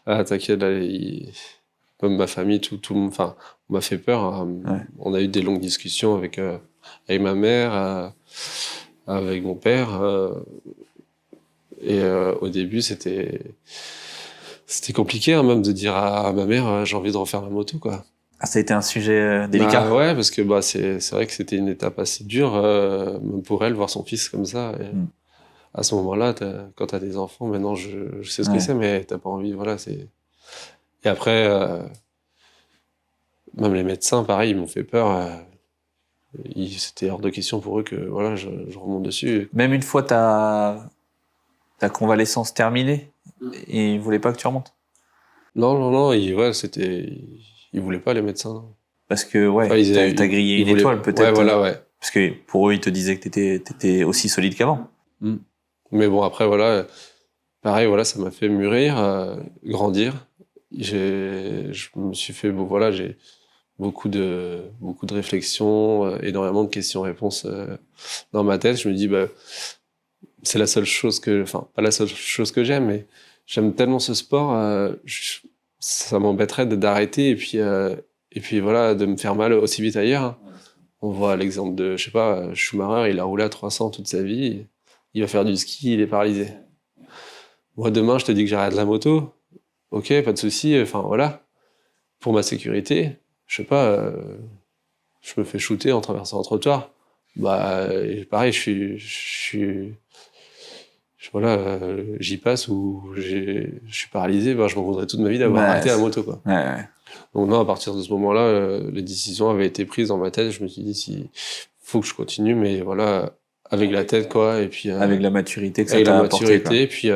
t'inquiète, là, comme ma famille, tout le monde, enfin, on m'a fait peur. Ouais. On a eu des longues discussions avec ma mère, avec mon père. Et au début, c'était compliqué, hein, même de dire à ma mère, j'ai envie de refaire la moto, quoi. Ah, ça a été un sujet délicat. Bah ouais, parce que bah c'est vrai que c'était une étape assez dure, même pour elle, voir son fils comme ça. Et Mm. à ce moment-là, quand t'as des enfants, maintenant je sais ce que Ouais. c'est, mais t'as pas envie, voilà, c'est. Et après, même les médecins, pareil, ils m'ont fait peur. C'était hors de question pour eux que voilà, je remonte dessus. Même une fois ta convalescence terminée, ils voulaient pas que tu remontes. Non, non, non, ils voulaient pas les médecins. Non. Parce que, ouais, Enfin, t'as grillé ils une voulaient- étoile peut-être. Ouais, voilà, ouais. Parce que pour eux, ils te disaient que t'étais aussi solide qu'avant. Mais bon, après, voilà, pareil, voilà, ça m'a fait mûrir, grandir. Je me suis fait, bon, voilà, j'ai beaucoup de réflexions, énormément de questions-réponses dans ma tête. Je me dis, bah, c'est la seule chose enfin, pas la seule chose que j'aime, mais j'aime tellement ce sport, ça m'embêterait d'arrêter et puis voilà, de me faire mal aussi vite ailleurs. Hein. On voit l'exemple de, je sais pas, Schumacher, il a roulé à 300 toute sa vie, il va faire du ski, il est paralysé. Moi, demain, je te dis que j'arrête la moto, ok, pas de souci, enfin voilà. Pour ma sécurité, je sais pas, je me fais shooter en traversant un trottoir. Bah, pareil, voilà, j'y passe ou je suis paralysé, bah, je m'en voudrais toute ma vie d'avoir Ouais, arrêté la moto, quoi. Ouais, ouais. Donc non, à partir de ce moment-là, les décisions avaient été prises dans ma tête. Je me suis dit, faut que je continue, mais voilà, avec la tête, quoi, et puis Avec la maturité que ça avec la t'a apporté. maturité, Quoi. et puis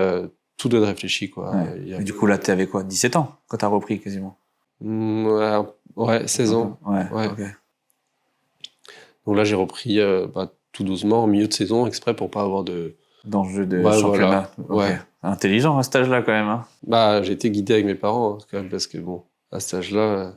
tout doit être réfléchi, quoi. Ouais. Il y a- Et du coup, là, t'avais quoi? 17 ans quand t'as repris quasiment? Ouais, 16 ans. Ouais, Ouais. ok. Donc là, j'ai repris tout doucement, en milieu de saison, exprès pour pas avoir de... Dans le jeu de Ouais, championnat. voilà. Ok. Ouais. Intelligent à cet âge-là quand même. Hein. Bah, j'ai été guidé avec mes parents, hein, quand même, parce que bon, à cet âge-là,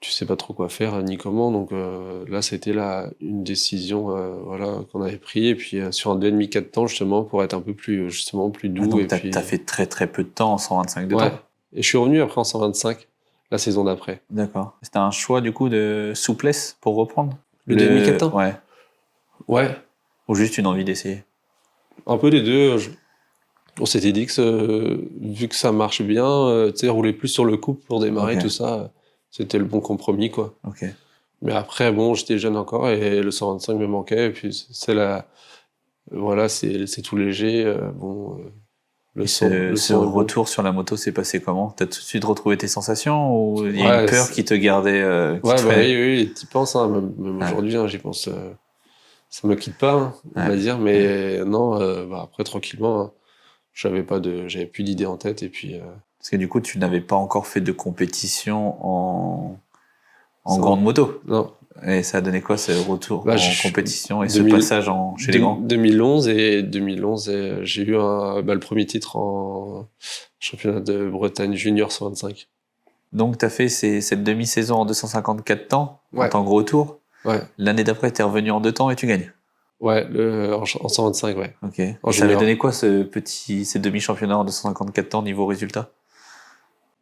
tu sais pas trop quoi faire ni comment. Donc là, c'était une décision voilà, qu'on avait prise. Et puis sur un 2,5-4 temps, justement, pour être un peu plus, justement, plus doux. Ah, donc et t'as puis... fait très très peu de temps en 125 de Ouais. temps. Et je suis revenu après en 125, la saison d'après. D'accord. C'était un choix du coup de souplesse pour reprendre? Le 2,5-4 temps Ouais. Ouais. Ou juste une envie d'essayer? Un peu des deux. On s'était dit que vu que ça marche bien, tu sais, rouler plus sur le couple pour démarrer, Ok. tout ça, c'était le bon compromis, quoi. Ok. Mais après, bon, j'étais jeune encore et le 125 me manquait. Et puis, voilà, c'est tout léger. Bon, Et ce retour sur la moto s'est passé comment? T'as tout de suite retrouvé tes sensations ou il y a une peur qui te gardait oui, t'y penses, hein, même aujourd'hui, hein, j'y pense. Ça me quitte pas, hein, on va dire, mais non, après tranquillement, hein, j'avais plus d'idées en tête et puis. Parce que du coup, tu n'avais pas encore fait de compétition en grande moto. Non. Et ça a donné quoi ce retour en compétition et ce passage chez les grands? 2011, j'ai eu le premier titre en championnat de Bretagne junior 125. Donc, tu as fait cette demi-saison en 254 temps en tant que gros tour. Ouais. L'année d'après, tu es revenu en 2 temps et tu gagnes. Ouais, en 125, ouais. Ok. Ça avait donné quoi ces demi-championnats en 254 temps niveau résultat?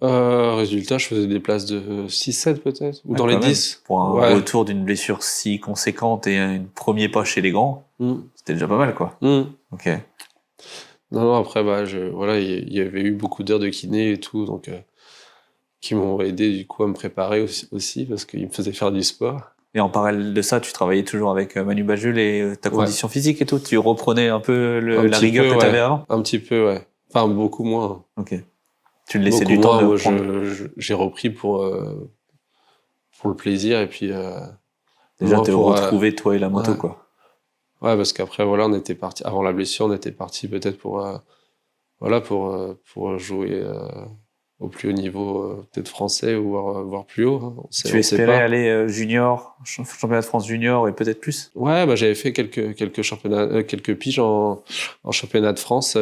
Résultat, je faisais des places de 6-7 peut-être, ou dans les 10. Pour un retour d'une blessure si conséquente et un premier pas chez les grands, c'était déjà pas mal, quoi. Ok. Non, après, il y avait eu beaucoup d'heures de kiné et tout, donc qui m'ont aidé du coup à me préparer aussi parce qu'ils me faisaient faire du sport. Et en parallèle de ça, tu travaillais toujours avec Manu Bajul et ta condition physique et tout. Tu reprenais un peu la rigueur que tu avais avant. Un petit peu, ouais. Enfin, beaucoup moins. Ok. Tu le laissais du temps de prendre. J'ai repris pour le plaisir et puis déjà te retrouver toi et la moto, quoi. Ouais, parce qu'après on était parti avant la blessure, on était parti peut-être pour jouer au plus haut niveau, peut-être français ou voire plus haut. Hein. Tu espérais aller junior, championnat de France junior et peut-être plus? Ouais, j'avais fait quelques championnats, quelques piges en championnat de France.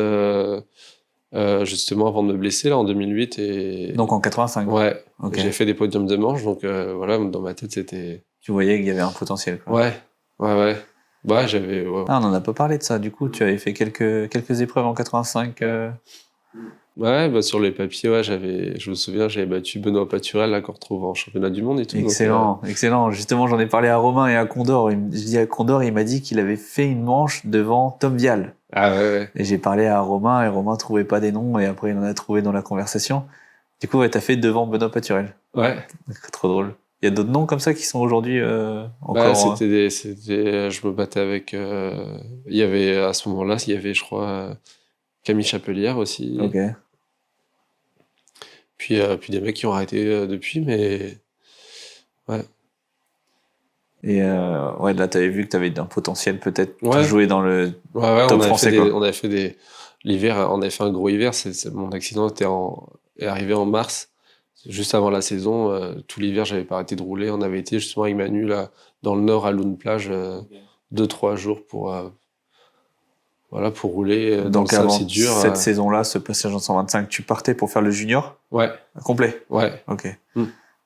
Justement avant de me blesser là en 2008 et donc en 85. Ouais. Okay. J'ai fait des podiums de manche, donc dans ma tête c'était. Tu voyais qu'il y avait un potentiel, quoi. Ouais. J'avais. Ouais. Ah, on en a pas parlé de ça. Du coup, tu avais fait quelques épreuves en 85. Ouais, sur les papiers, je me souviens, j'avais battu Benoît Paturel là qu'on retrouve en championnat du monde et tout. Excellent. Justement, j'en ai parlé à Romain et à Condor. Je dis à Condor, il m'a dit qu'il avait fait une manche devant Tom Vial. Ah ouais. Et j'ai parlé à Romain et Romain trouvait pas des noms et après il en a trouvé dans la conversation. Du coup, t'as fait devant Benoît Paturel. Ouais. Trop drôle. Il y a d'autres noms comme ça qui sont aujourd'hui encore. Je me battais avec. Il y avait à ce moment-là, je crois, Camille Chapelière aussi. Ok. Puis des mecs qui ont arrêté depuis, mais ouais. Et là, t'avais vu que t'avais un potentiel peut-être pour jouer dans le top français. On avait fait l'hiver, on avait fait un gros hiver. Mon accident est arrivé en mars, juste avant la saison. Tout l'hiver, j'avais pas arrêté de rouler. On avait été justement avec Manu là dans le nord à Loun Plage 2-3 jours pour rouler. Donc avant cette saison-là, ce passage en 125, tu partais pour faire le junior? Ouais. Complet? Ouais. Ok.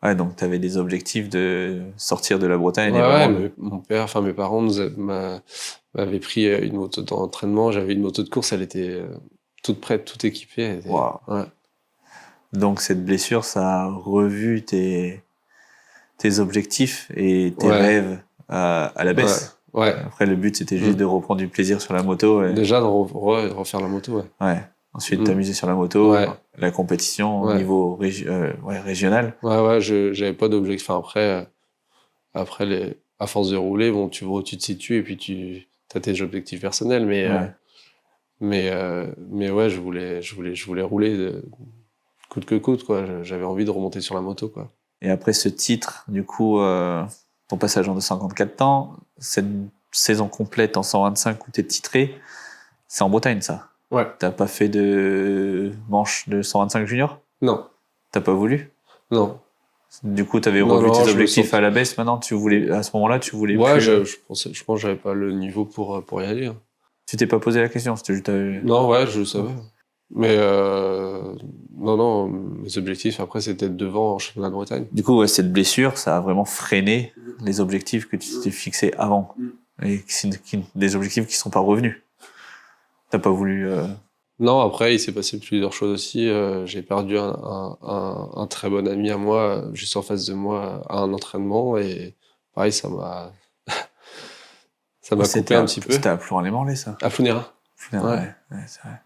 Ouais, donc tu avais des objectifs de sortir de la Bretagne. Ouais, mes parents m'avaient pris une moto d'entraînement. J'avais une moto de course, elle était toute prête, toute équipée. Wow. Ouais. Donc cette blessure, ça a revu tes objectifs et tes rêves à la baisse. Ouais. Après, le but, c'était juste de reprendre du plaisir sur la moto. Déjà, de refaire la moto, ouais. Ensuite, t'amuser sur la moto, la compétition au niveau régional. Ouais, j'avais pas d'objectif. Enfin, après à force de rouler, bon, tu vois où tu te situes et puis tu as tes objectifs personnels. Mais ouais, je voulais rouler coûte que coûte, quoi. J'avais envie de remonter sur la moto, quoi. Et après ce titre, du coup, ton passage en 254 temps, cette saison complète en 125 où t'es titré, c'est en Bretagne, ça? Ouais. T'as pas fait de manche de 125 junior? Non. T'as pas voulu? Non. Du coup, t'avais revu tes objectifs à la baisse. Maintenant, à ce moment-là, tu voulais plus. Je pense que j'avais pas le niveau pour y aller. Hein. Tu t'es pas posé la question, c'était juste. Non, ouais, je le savais. Mais non, mes objectifs après c'était devant en championnat de Bretagne. Du coup, cette blessure, ça a vraiment freiné les objectifs que tu t'es fixés avant, et des objectifs qui sont pas revenus. T'as pas voulu. Non, après il s'est passé plusieurs choses aussi. J'ai perdu un très bon ami à moi juste en face de moi à un entraînement et pareil ça m'a coupé un petit peu. C'était à Plourin-les-Morlaix, ça. À Plounéra. Ouais, c'est vrai.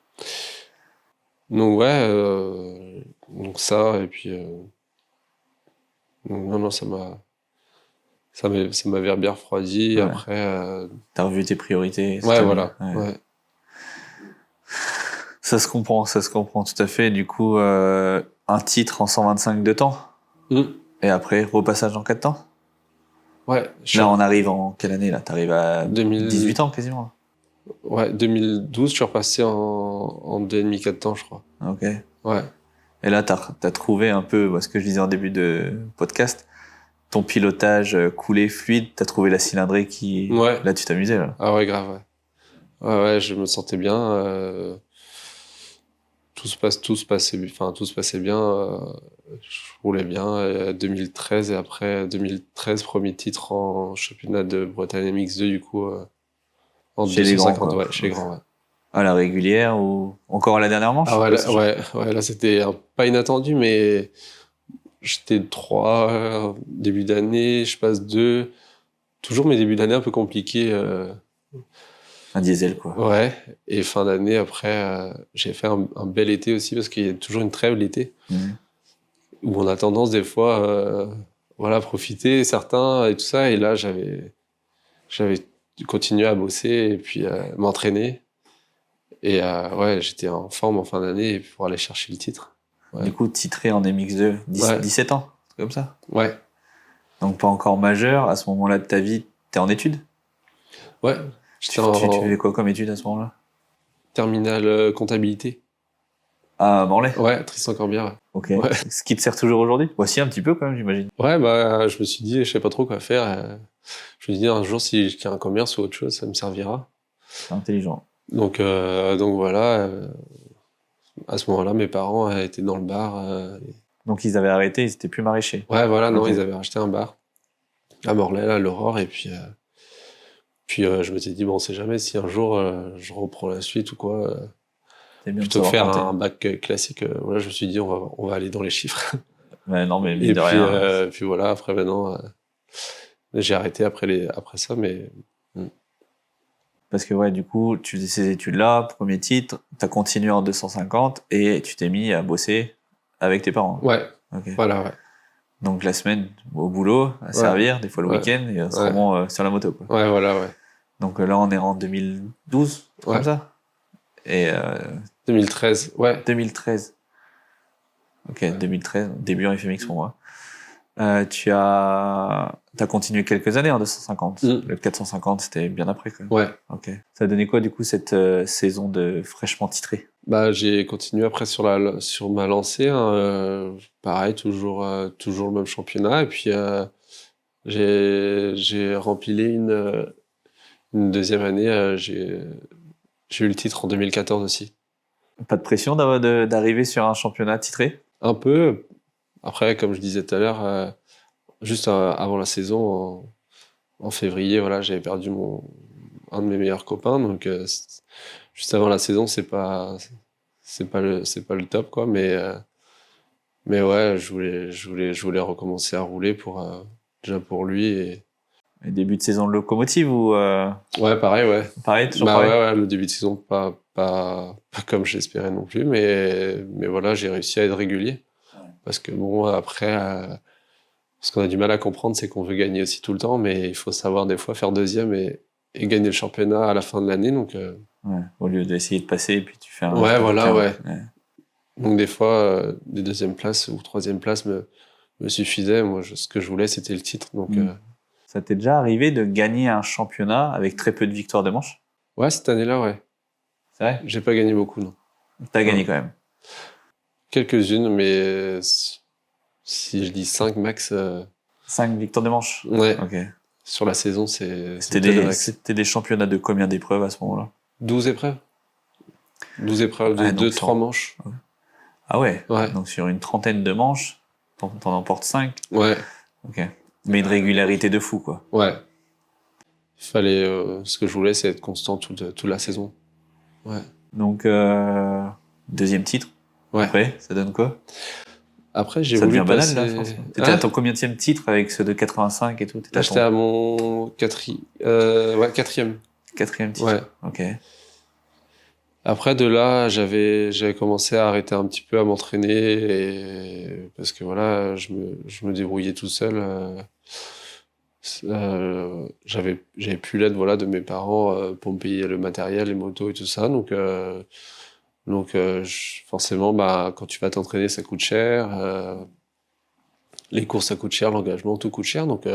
Donc donc ça et puis non ça m'avait bien refroidi. Ouais. Après t'as revu tes priorités. Ouais, voilà. Ouais. Ça se comprend tout à fait. Du coup, un titre en 125 de temps. Et après, repassage en 4 temps. Ouais. Là, on arrive en quelle année, là? T'arrives à 18 ans, quasiment, là. Ouais, 2012, je suis repassé en 2,5, 4 temps, je crois. Ok. Ouais. Et là, t'as trouvé un peu, ce que je disais en début de podcast, ton pilotage coulé, fluide, t'as trouvé la cylindrée qui... Ouais. Là, tu t'amusais, là. Ah ouais, grave, ouais. Ouais, je me sentais bien. Tout se passait bien. Je roulais bien. 2013 et après 2013, premier titre en championnat de Bretagne MX2 du coup en Chez les 250, grands, quoi. ouais, chez les grands. Ouais. À la régulière ou encore à la dernière manche? Ah ouais, là c'était pas inattendu, mais j'étais 3 début d'année, je passe 2. Toujours mes débuts d'année un peu compliqués. Un diesel, quoi. Ouais, et fin d'année, après, j'ai fait un bel été aussi, parce qu'il y a toujours une trêve l'été, où on a tendance des fois, voilà, à profiter, certains, et tout ça, et là, j'avais continué à bosser, et puis m'entraîner, et ouais, j'étais en forme en fin d'année pour aller chercher le titre. Ouais. Du coup, titré en MX2, Ouais. 17 ans, c'est comme ça? Ouais. Donc pas encore majeur, à ce moment-là de ta vie, t'es en études? Ouais, Tu j'étais en fais quoi comme études à ce moment-là? terminale comptabilité. Ah, Morlaix? Ouais, Tristan Corbière. Ouais. Ok. Ouais. Ce qui te sert toujours aujourd'hui? Voici un petit peu quand même, j'imagine. Ouais, bah, je me suis dit, je sais pas trop quoi faire. Je me suis dit, un jour, si je tiens un commerce ou autre chose, ça me servira. C'est intelligent. Donc voilà, à ce moment-là, mes parents étaient dans le bar. Donc ils avaient arrêté, ils étaient plus maraîchers. Ouais, voilà, non, Ok. ils avaient racheté un bar à Morlaix, à l'Aurore, et puis je me suis dit, bon, on sait jamais si un jour je reprends la suite ou quoi. C'est bien de Plutôt que savoir faire compter. un bac classique, voilà, je me suis dit, on va aller dans les chiffres. Ouais, non, mais Et mine de rien. puis voilà, après maintenant, j'ai arrêté après ça, mais Parce que ouais, du coup, tu faisais ces études-là, premier titre, t'as continué en 250 et tu t'es mis à bosser avec tes parents. ouais, Ok. voilà, ouais. Donc la semaine au boulot, à servir, des fois le Ouais. week-end, et Ouais. autrement sur la moto, quoi. Ouais, voilà, ouais. Donc là, on est en 2012, Ouais. comme ça. Et 2013, ouais. 2013. Ok, 2013, début en FMX pour moi. T'as continué quelques années en 250. Le 450, c'était bien après, quand même. Ouais. Ok. Ça a donné quoi, du coup, cette saison de fraîchement titré? Bah, j'ai continué après sur ma lancée, hein, pareil, toujours le même championnat, et puis j'ai rempilé une deuxième année, j'ai eu le titre en 2014 aussi. Pas de pression d'arriver sur un championnat titré? Un peu, après, comme je disais tout à l'heure, juste avant la saison, en février, voilà, j'avais perdu un de mes meilleurs copains, donc juste avant la saison, c'est pas le top, quoi, mais ouais, je voulais recommencer à rouler déjà pour lui. Et Début de saison de locomotive ou ouais, pareil, ouais. pareil, toujours Bah pareil? ouais, le début de saison, pas comme j'espérais non plus, mais voilà, j'ai réussi à être régulier. Ouais. Parce que bon, après, ce qu'on a du mal à comprendre, c'est qu'on veut gagner aussi tout le temps, mais il faut savoir des fois faire deuxième et gagner le championnat à la fin de l'année. Donc, Ouais, au lieu d'essayer de passer, et puis tu fais un... ouais, voilà, ouais. Ouais. Donc des fois, des deuxièmes places ou troisième places me suffisaient. Moi, ce que je voulais, c'était le titre. Donc, Ça t'est déjà arrivé de gagner un championnat avec très peu de victoires de manche? ouais, cette année-là, ouais. C'est vrai? J'ai pas gagné beaucoup, non. T'as gagné quand même. Quelques-unes, mais si je dis 5 max, 5 victoires de manche? ouais, Ok. sur la saison, c'est C'était peut-être le max. c'était des championnats de combien d'épreuves à ce moment-là? 12 épreuves. 12 épreuves de Ah, donc 2-3 manches. Ah ouais? Ouais. Donc sur une trentaine de manches, t'en emportes 5? Ouais, Ok. Mais une régularité de fou, quoi. ouais. Il fallait, ce que je voulais, c'est être constant toute la saison. Ouais. Donc, deuxième titre. Ouais. Après, ça donne quoi? Après, j'ai Ça voulu devient banal, passer... là, je pense. T'étais à ton combienième titre avec ceux de 85 et tout? Là, j'étais à mon quatrième. Quatrième titre? Ouais. Ok. Après, de là, j'avais commencé à arrêter un petit peu à m'entraîner parce que voilà, je me débrouillais tout seul. J'avais plus l'aide, voilà, de mes parents pour me payer le matériel, les motos et tout ça. Donc Donc forcément, quand tu vas t'entraîner, ça coûte cher. Les courses, ça coûte cher, l'engagement, tout coûte cher. Donc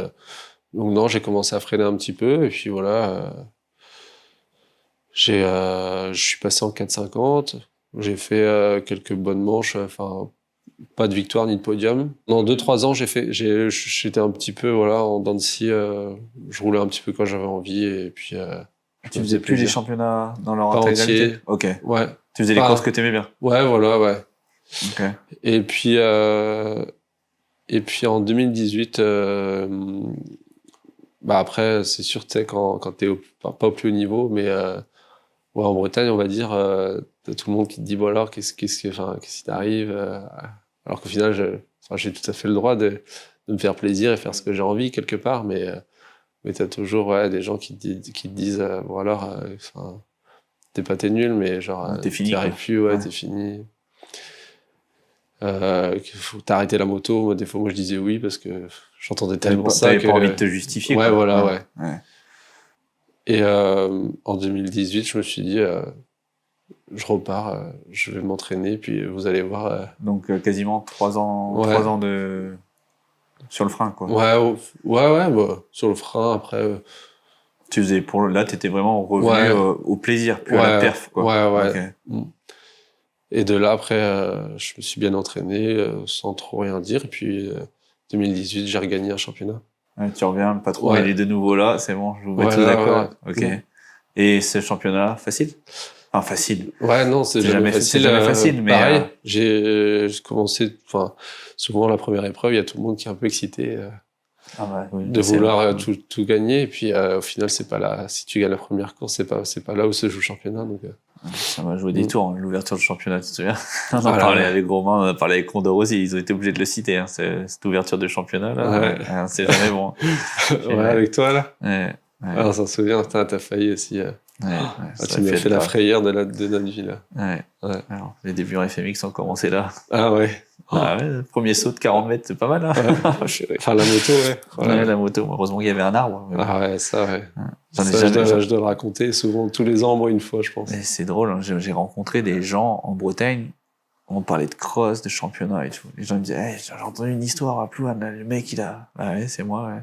non, j'ai commencé à freiner un petit peu. Et puis voilà, je suis passé en 4,50. J'ai fait quelques bonnes manches. Enfin, pas de victoire ni de podium. Dans 2-3 ans, j'étais un petit peu en dents de scie. Je roulais un petit peu quand j'avais envie. Et puis, Tu faisais plus les championnats dans leur pas intégralité? entier. Ok. Ouais. Tu faisais les courses que t'aimais bien? Ouais, voilà, ouais. Ok. Et puis en 2018, après, c'est sûr, tu sais, quand t'es pas au plus haut niveau, mais en Bretagne, on va dire, t'as tout le monde qui te dit, bon alors, qu'est-ce qui t'arrive alors qu'au final, j'ai tout à fait le droit de me faire plaisir et faire ce que j'ai envie quelque part, mais t'as toujours des gens qui te disent, bon alors, t'es nul, mais genre, T'es fini, t'y arrives quoi. plus, Ouais. t'es fini. Qu'il faut t'arrêter la moto. Moi, des fois, moi, je disais oui parce que j'entendais tellement ça T'avais que... pas envie de te justifier, Ouais, quoi. voilà, ouais. Ouais. Et en 2018, je me suis dit, je repars, je vais m'entraîner, puis vous allez voir. Donc quasiment 3 ans, Ouais. 3 ans de sur le frein, quoi. Ouais, sur le frein, après... Tu faisais là, t'étais vraiment revenu Ouais. au plaisir, plus à la perf, quoi. Ouais. Ok. Mm. Et de là, après, je me suis bien entraîné, sans trop rien dire. Et puis, 2018, j'ai regagné un championnat. Ouais, tu reviens, le patron, Ouais. il est de nouveau là, c'est bon, je vous mets tous Voilà, d'accord. ouais. Ok. Mm. Et ce championnat, facile? Enfin, facile. Ouais, non, c'est jamais facile. C'est jamais facile, mais pareil, j'ai commencé, souvent la première épreuve, il y a tout le monde qui est un peu excité de vouloir tout gagner. Et puis, au final, c'est pas là. Si tu gagnes la première course, c'est pas là où se joue le championnat. Donc, ça m'a joué des tours, hein, l'ouverture du championnat, tu te souviens? On en Voilà, parlait ouais. avec Romain, on a parlé avec Condor aussi, ils ont été obligés de le citer, hein, cette ouverture de championnat, là. Ouais. C'est jamais bon. Ouais, avec toi, là. Ouais. Ah, on s'en souvient, t'as failli aussi. Tu m'as fait la frayeur de notre vie, là. Ouais. Alors, les débuts en FMX ont commencé là. Ah ouais. Ah ouais, le premier saut de 40 mètres, c'est pas mal, hein. Ouais. Enfin, la moto, ouais. Ouais, la moto, heureusement qu'il y avait un arbre. Mais bon. Ah ouais, ça, ouais. J'en ai Ça, jamais... je dois le raconter souvent, tous les ans, au moins une fois, je pense. Mais c'est drôle, hein, j'ai rencontré des gens en Bretagne, on parlait de cross, de championnat et tout. Les gens me disaient, hey, j'ai entendu une histoire à Plouane, le mec, il a... Ah ouais, c'est moi, ouais.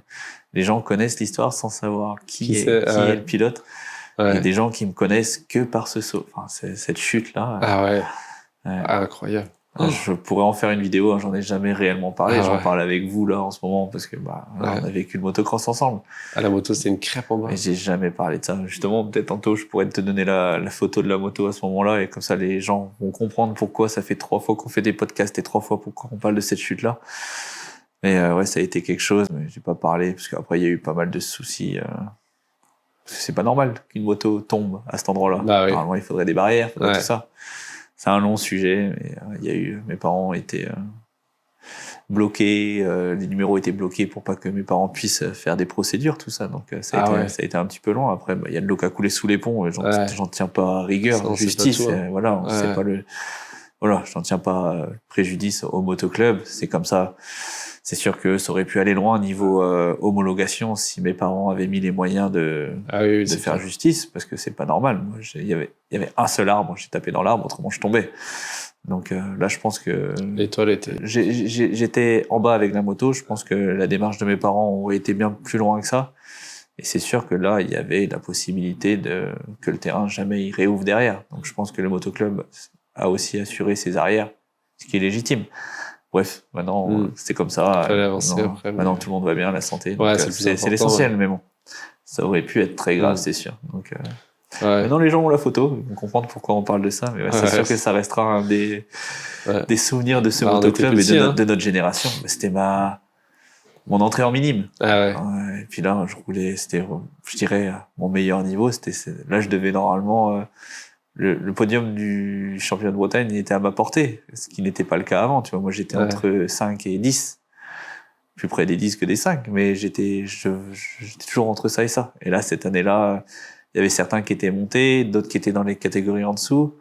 Les gens connaissent l'histoire sans savoir qui est le pilote. Ouais. Il y a des gens qui me connaissent que par ce saut. Enfin, cette chute-là. Ah ouais. Ah, incroyable. Je pourrais en faire une vidéo, hein, j'en ai jamais réellement parlé. J'en parle avec vous là en ce moment parce que là, on a vécu le motocross ensemble. Ah, la moto, c'est une crêpe en bas. Mais j'ai jamais parlé de ça. Justement, peut-être tantôt, je pourrais te donner la photo de la moto à ce moment-là et comme ça, les gens vont comprendre pourquoi ça fait 3 fois qu'on fait des podcasts et 3 fois pourquoi on parle de cette chute-là. Mais ouais, ça a été quelque chose, mais j'ai pas parlé parce qu'après il y a eu pas mal de soucis. Parce que c'est pas normal qu'une moto tombe à cet endroit-là. Bah, oui. Normalement, il faudrait des barrières, tout ça. C'est un long sujet, mais il y a eu, mes parents étaient bloqués, les numéros étaient bloqués pour pas que mes parents puissent faire des procédures, tout ça. Donc ça a été un petit peu long. Après, il y a de l'eau qui a coulé sous les ponts. J'en tiens pas à rigueur, ça, justice. pas tout, hein. Voilà, c'est pas j'en tiens pas préjudice au motoclub. C'est comme ça. C'est sûr que ça aurait pu aller loin niveau homologation si mes parents avaient mis les moyens de faire justice, parce que c'est pas normal. Moi, il y avait un seul arbre, j'ai tapé dans l'arbre, autrement je tombais. Donc là, je pense que l'étoile était. J'étais en bas avec la moto. Je pense que la démarche de mes parents aurait été bien plus loin que ça. Et c'est sûr que là, il y avait la possibilité que le terrain jamais il réouvre derrière. Donc je pense que le motoclub a aussi assuré ses arrières, ce qui est légitime. Bref, maintenant, c'est comme ça. Maintenant, tout le monde va bien, la santé. Ouais, c'est l'essentiel, mais bon. Ça aurait pu être très grave, c'est sûr. Donc, maintenant, les gens ont la photo, ils vont comprendre pourquoi on parle de ça, mais c'est sûr que ça restera un des souvenirs de ce motoclub et de notre génération. C'était mon entrée en minime. Et puis là, je roulais, c'était, je dirais, mon meilleur niveau. Là, je devais normalement, le podium du championnat de Bretagne était à ma portée, ce qui n'était pas le cas avant. Tu vois, moi, j'étais entre 5 et 10, plus près des 10 que des 5, mais j'étais toujours entre ça et ça. Et là, cette année-là, il y avait certains qui étaient montés, d'autres qui étaient dans les catégories en dessous,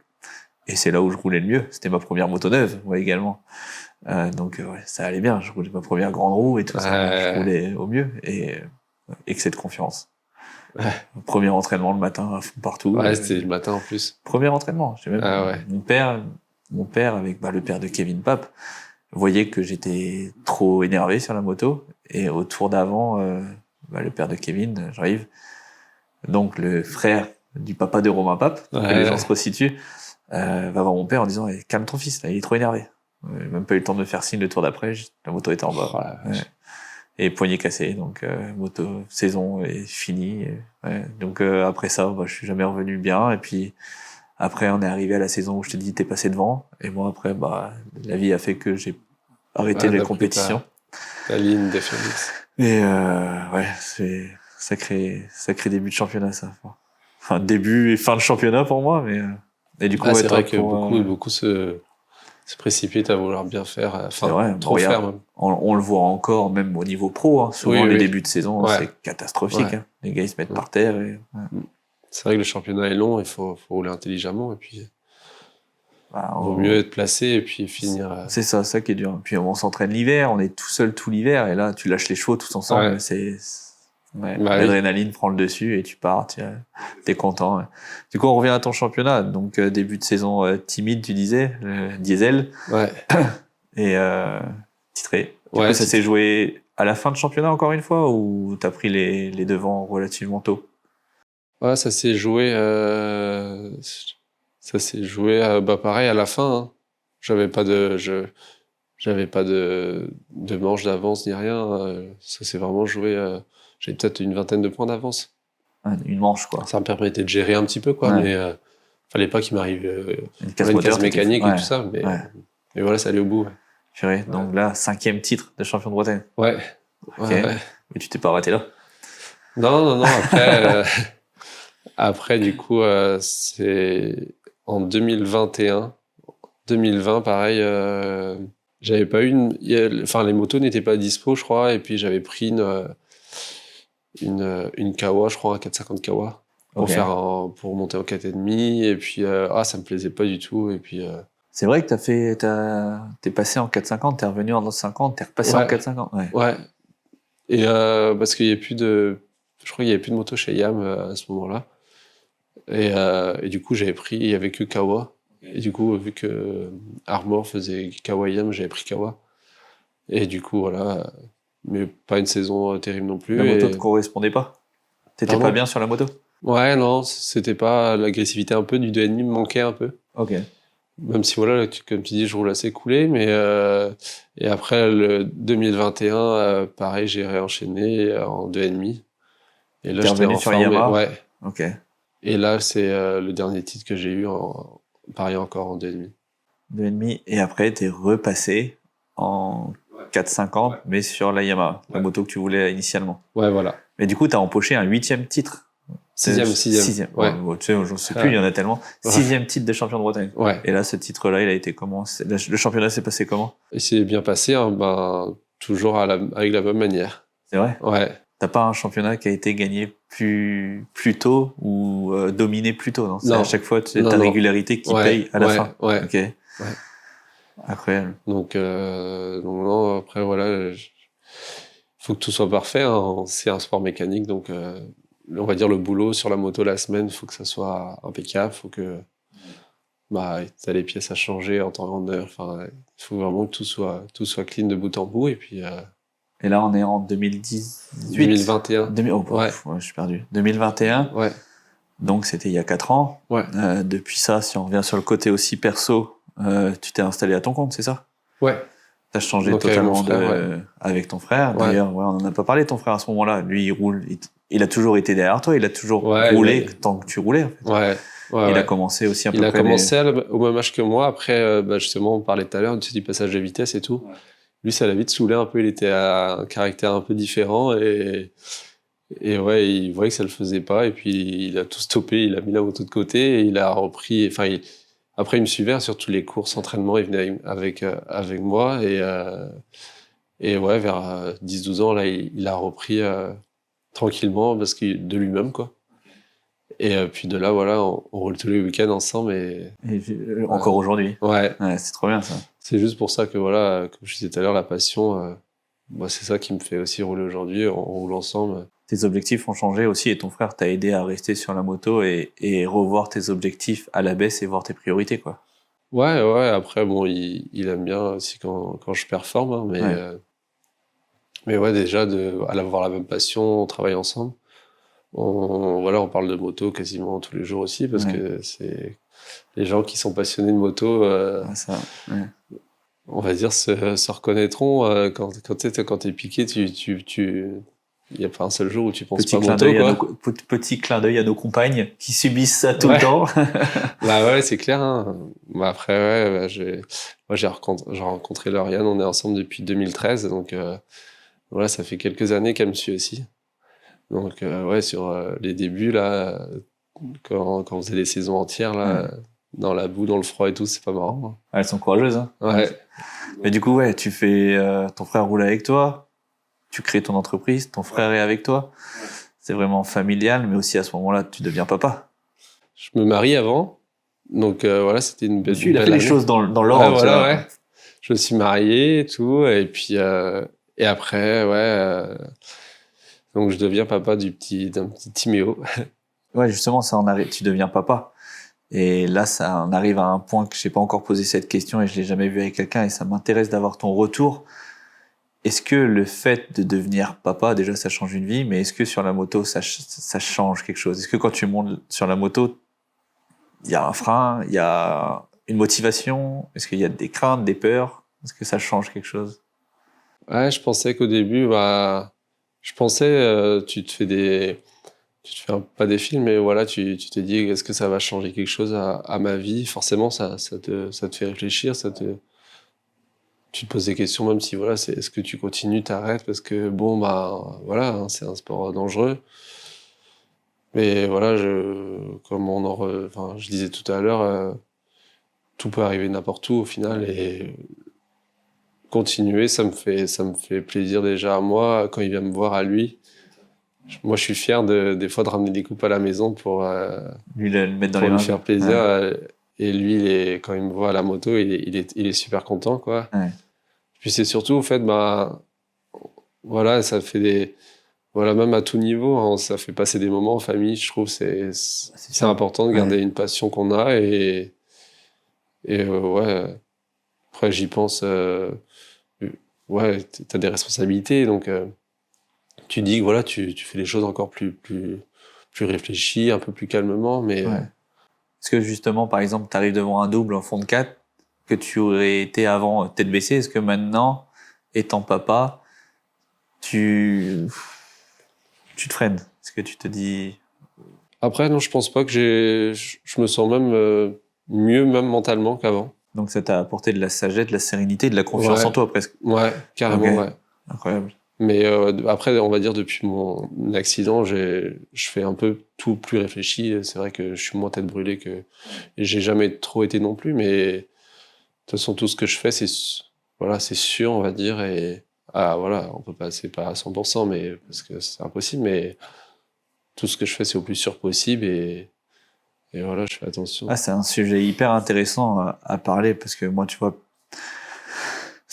et c'est là où je roulais le mieux. C'était ma première moto neuve, moi également. Donc, ça allait bien. Je roulais ma première grande roue et tout ça. Je roulais au mieux et excès de confiance. Premier entraînement le matin, à fond partout. Ouais, c'était le matin en plus. Premier entraînement. Ouais. Mon père avec le père de Kevin Pape, voyait que j'étais trop énervé sur la moto. Et au tour d'avant, le père de Kevin, j'arrive. Donc le frère du papa de Romain Pape, pour que les gens se resituent, va voir mon père en disant calme ton fils, là, il est trop énervé. Même pas eu le temps de me faire signe le tour d'après, la moto était en bas. Ouais. Et poignet cassé, donc saison est finie. Donc après ça, je suis jamais revenu bien. Et puis après, on est arrivé à la saison où je te dis t'es passé devant. Et moi après, la vie a fait que j'ai arrêté les compétitions. Ta ligne de Phoenix. Et c'est sacré début de championnat ça. Enfin début et fin de championnat pour moi, mais et du coup c'est vrai que beaucoup se précipitent à vouloir bien faire, trop faire même. On le voit encore même au niveau pro, hein. Souvent les débuts de saison c'est catastrophique, hein. Les gars ils se mettent par terre c'est vrai que le championnat est long, il faut rouler intelligemment et puis vaut mieux être placé et puis finir. C'est ça qui est dur. Puis on s'entraîne l'hiver, on est tout seul tout l'hiver et là tu lâches les chevaux tous ensemble, l'adrénaline prend le dessus et tu pars, t'es content. Ouais. Du coup on revient à ton championnat, donc début de saison timide tu disais, le diesel. Ouais. Et titré. Du coup, ça s'est joué à la fin de championnat encore une fois ou t'as pris les devants relativement tôt? Ouais, ça s'est joué pareil à la fin, hein. J'avais pas de manche d'avance ni rien, ça s'est vraiment joué, j'ai peut-être une vingtaine de points d'avance. Une manche quoi. Ça me permettait de gérer un petit peu quoi, mais fallait pas qu'il m'arrive une casse mécanique et tout ça, mais voilà, ça allait au bout. Purée, donc là 5e titre de champion de Bretagne. Ouais. Okay. Mais tu t'es pas arrêté là? Non, après du coup c'est en 2020 pareil, j'avais pas eu les motos n'étaient pas dispo je crois, et puis j'avais pris une Kawa, je crois un 450 Kawa pour monter en 4,5, et puis ça me plaisait pas du tout, et puis c'est vrai que t'es passé en 450, t'es revenu en 50, t'es repassé en 450. Ouais. Et parce qu'il y a plus de moto chez Yam à ce moment-là. Et du coup, il y avait que Kawa. Et du coup, vu que Armor faisait Kawa Yam, j'avais pris Kawa. Et du coup, voilà. Mais pas une saison terrible non plus. La moto te correspondait pas? T'étais pas bien sur la moto? Ouais, non, c'était pas l'agressivité un peu du 2,5 me manquait un peu. Ok. Même si voilà, comme tu dis, je roule assez coulé, mais et après le 2021, pareil, j'ai réenchaîné en 2,5. Et là, j'étais en sur Yamaha. Ouais. Ok. Et là, c'est le dernier titre que j'ai eu pareil encore en 2,5. 2,5. Et après, t'es repassé en 450, mais sur la Yamaha, la moto que tu voulais initialement. Ouais, voilà. Mais du coup, t'as empoché un 8e titre. Sixième. Ouais. Tu sais, je sais plus, il y en a tellement. 6e titre de champion de Bretagne. Ouais. Et là, ce titre-là, il a été comment? Le championnat s'est passé comment? Il s'est bien passé, hein, toujours avec la même manière. C'est vrai? Ouais. T'as pas un championnat qui a été gagné plus tôt ou dominé plus tôt, non? C'est à chaque fois ta régularité qui paye à la fin. Ouais. Ok. Ouais. Incroyable. Donc non, après voilà, faut que tout soit parfait, hein. C'est un sport mécanique, donc on va dire le boulot sur la moto la semaine, faut que ça soit impeccable, faut que t'as les pièces à changer en temps et en heure, enfin il faut vraiment que tout soit clean de bout en bout, et puis et là on est en 2018 2021 je suis perdu. 2021. Ouais. Donc c'était il y a 4 ans. Ouais. Depuis ça, si on revient sur le côté aussi perso, tu t'es installé à ton compte, c'est ça? Ouais. T'as changé totalement avec ton frère. D'ailleurs, on en a pas parlé, ton frère, à ce moment-là. Lui, il roule, il a toujours été derrière toi, il a toujours roulé tant que tu roulais, en fait. Il a commencé aussi à peu près. Il a commencé au même âge que moi. Après, justement, on parlait tout à l'heure du passage de vitesse et tout. Ouais. Lui, ça l'a vite saoulé un peu. Il était à un caractère un peu différent et ouais, il voyait que ça le faisait pas. Et puis, il a tout stoppé. Il a mis la moto de côté et il a repris. Enfin, après, il me suivait sur toutes les courses, entraînements. Il venait avec moi et ouais, vers 10-12 ans, là, il a repris tranquillement parce que de lui-même, quoi. Et puis de là, voilà, on roule tous les week-ends ensemble et encore aujourd'hui. Ouais, c'est trop bien ça. C'est juste pour ça que voilà, comme je disais tout à l'heure, la passion, moi c'est ça qui me fait aussi rouler aujourd'hui. On roule ensemble. tes objectifs ont changé aussi et ton frère t'a aidé à rester sur la moto et revoir tes objectifs à la baisse et voir tes priorités, quoi. Ouais, après, bon, il aime bien aussi quand je performe, hein, mais ouais, déjà, avoir la même passion, on travaille ensemble. On parle de moto quasiment tous les jours aussi, parce que c'est les gens qui sont passionnés de moto, on va dire, se reconnaîtront quand t'es piqué, il n'y a pas un seul jour où tu penses pas moto, quoi. Petit clin d'œil à nos compagnes qui subissent ça tout le temps. Bah ouais, c'est clair, hein. Bah après, j'ai rencontré Lauriane, on est ensemble depuis 2013, donc voilà, ça fait quelques années qu'elle me suit aussi. Donc sur les débuts, là, quand on faisait des saisons entières, là, dans la boue, dans le froid et tout, c'est pas marrant, hein. Elles sont courageuses, hein. Ouais. Mais du coup, tu fais, ton frère roule avec toi, tu crées ton entreprise, ton frère est avec toi. C'est vraiment familial, mais aussi à ce moment-là, tu deviens papa. Je me marie avant, donc voilà, c'était une belle année. Il a fait les choses dans l'ordre. Ouais, voilà, ouais. Je me suis marié et tout, et puis et après, donc je deviens papa d'un petit Timéo. Ouais, justement, ça en arrive. Tu deviens papa. Et là, ça en arrive à un point que j'ai pas encore posé cette question et je l'ai jamais vu avec quelqu'un et ça m'intéresse d'avoir ton retour. Est-ce que le fait de devenir papa, déjà, ça change une vie, mais est-ce que sur la moto, ça change quelque chose? Est-ce que quand tu montes sur la moto, il y a un frein, il y a une motivation? Est-ce qu'il y a des craintes, des peurs? Est-ce que ça change quelque chose? Ouais, je pensais qu'au début, tu te fais pas des films, mais voilà, tu te dis, est-ce que ça va changer quelque chose à ma vie? Forcément, ça te fait réfléchir, tu te poses des questions, même si voilà, est-ce que tu continues, t'arrêtes, parce que bon, voilà, hein, c'est un sport dangereux. Mais voilà, je disais tout à l'heure, tout peut arriver n'importe où au final, et continuer, ça me fait plaisir déjà à moi quand il vient me voir à lui. Moi, je suis fier des fois de ramener des coupes à la maison pour lui le mettre dans pour les lui mains. faire plaisir. Et lui, quand il me voit à la moto, il est super content, quoi. Ouais. Puis c'est surtout, au fait, voilà, ça fait voilà, même à tout niveau, hein, ça fait passer des moments en famille. Je trouve c'est important de garder une passion qu'on a et ouais. Après, j'y pense. T'as des responsabilités, donc tu dis que voilà, tu fais les choses encore plus réfléchies, un peu plus calmement, mais. Est-ce que justement, par exemple, tu arrives devant un double en fond de 4 que tu aurais été avant tête baissée? Est-ce que maintenant, étant papa, tu te freines? Est-ce que tu te dis... Après, non, je pense pas que je me sens même mieux, même mentalement qu'avant. Donc ça t'a apporté de la sagesse, de la sérénité, de la confiance en toi presque. Ouais, carrément, ouais. Incroyable. Mais après, on va dire, depuis mon accident, je fais un peu tout plus réfléchi. C'est vrai que je suis moins tête brûlée et j'ai jamais trop été non plus, mais de toute façon, tout ce que je fais, c'est sûr, on va dire, et voilà, on peut pas, c'est pas à 100%, mais parce que c'est impossible, mais tout ce que je fais, c'est au plus sûr possible et voilà, je fais attention. C'est un sujet hyper intéressant à parler parce que moi, tu vois,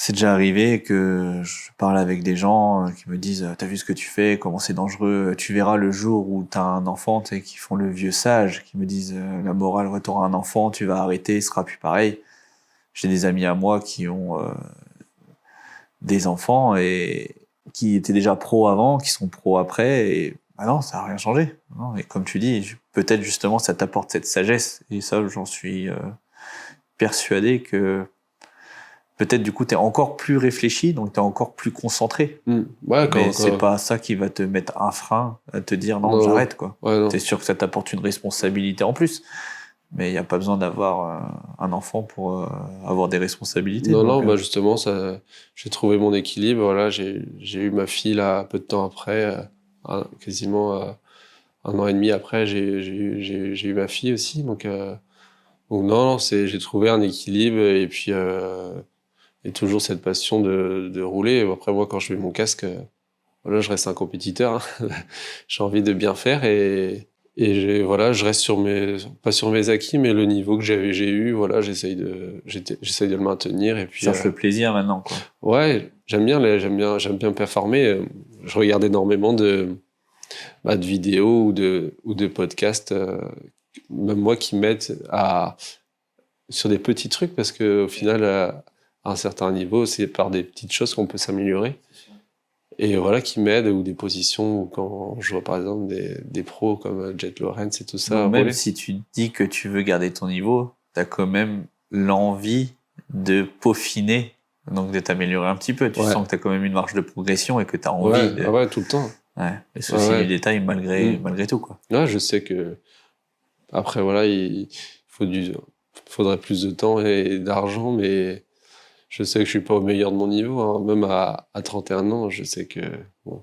c'est déjà arrivé que je parle avec des gens qui me disent « T'as vu ce que tu fais, comment c'est dangereux, tu verras le jour où t'as un enfant, tu sais, qui font le vieux sage, qui me disent la morale, ouais, t'auras un enfant, tu vas arrêter, ce sera plus pareil. » J'ai des amis à moi qui ont des enfants et qui étaient déjà pros avant, qui sont pros après, et non, ça n'a rien changé. Non, et comme tu dis, peut-être justement ça t'apporte cette sagesse, et ça j'en suis persuadé que peut-être du coup t'es encore plus réfléchi, donc t'es encore plus concentré. Ouais, mais c'est pas ça qui va te mettre un frein à te dire non, j'arrête, quoi. Ouais, t'es sûr que ça t'apporte une responsabilité en plus, mais il n'y a pas besoin d'avoir un enfant pour avoir des responsabilités. Non, justement, j'ai trouvé mon équilibre. Voilà, j'ai eu ma fille là peu de temps après, quasiment 1 an et demi après, j'ai eu ma fille aussi. Donc non, j'ai trouvé un équilibre et puis et toujours cette passion de rouler. Après moi, quand je mets mon casque, voilà, je reste un compétiteur. Hein. J'ai envie de bien faire et je reste pas sur mes acquis, mais le niveau que j'ai eu, voilà, j'essaye de le maintenir et puis. Cherche le plaisir maintenant, quoi. Ouais, j'aime bien performer. Je regarde énormément de de vidéos ou de podcasts, même moi, qui m'aident sur des petits trucs, parce qu'au final, à un certain niveau, c'est par des petites choses qu'on peut s'améliorer. Et voilà, qui m'aident, ou des positions, ou quand je vois par exemple des pros comme Jet Lawrence et tout ça. Donc, même rouler. si tu dis que tu veux garder ton niveau, tu as quand même l'envie de peaufiner, donc de t'améliorer un petit peu. Tu sens que tu as quand même une marge de progression et que tu as envie de... Ouais, tout le temps. Ouais, le souci du détail malgré tout, quoi. Ouais, je sais que après, voilà, il faudrait plus de temps et d'argent, mais je sais que je suis pas au meilleur de mon niveau, hein. Même à 31 ans, je sais que bon.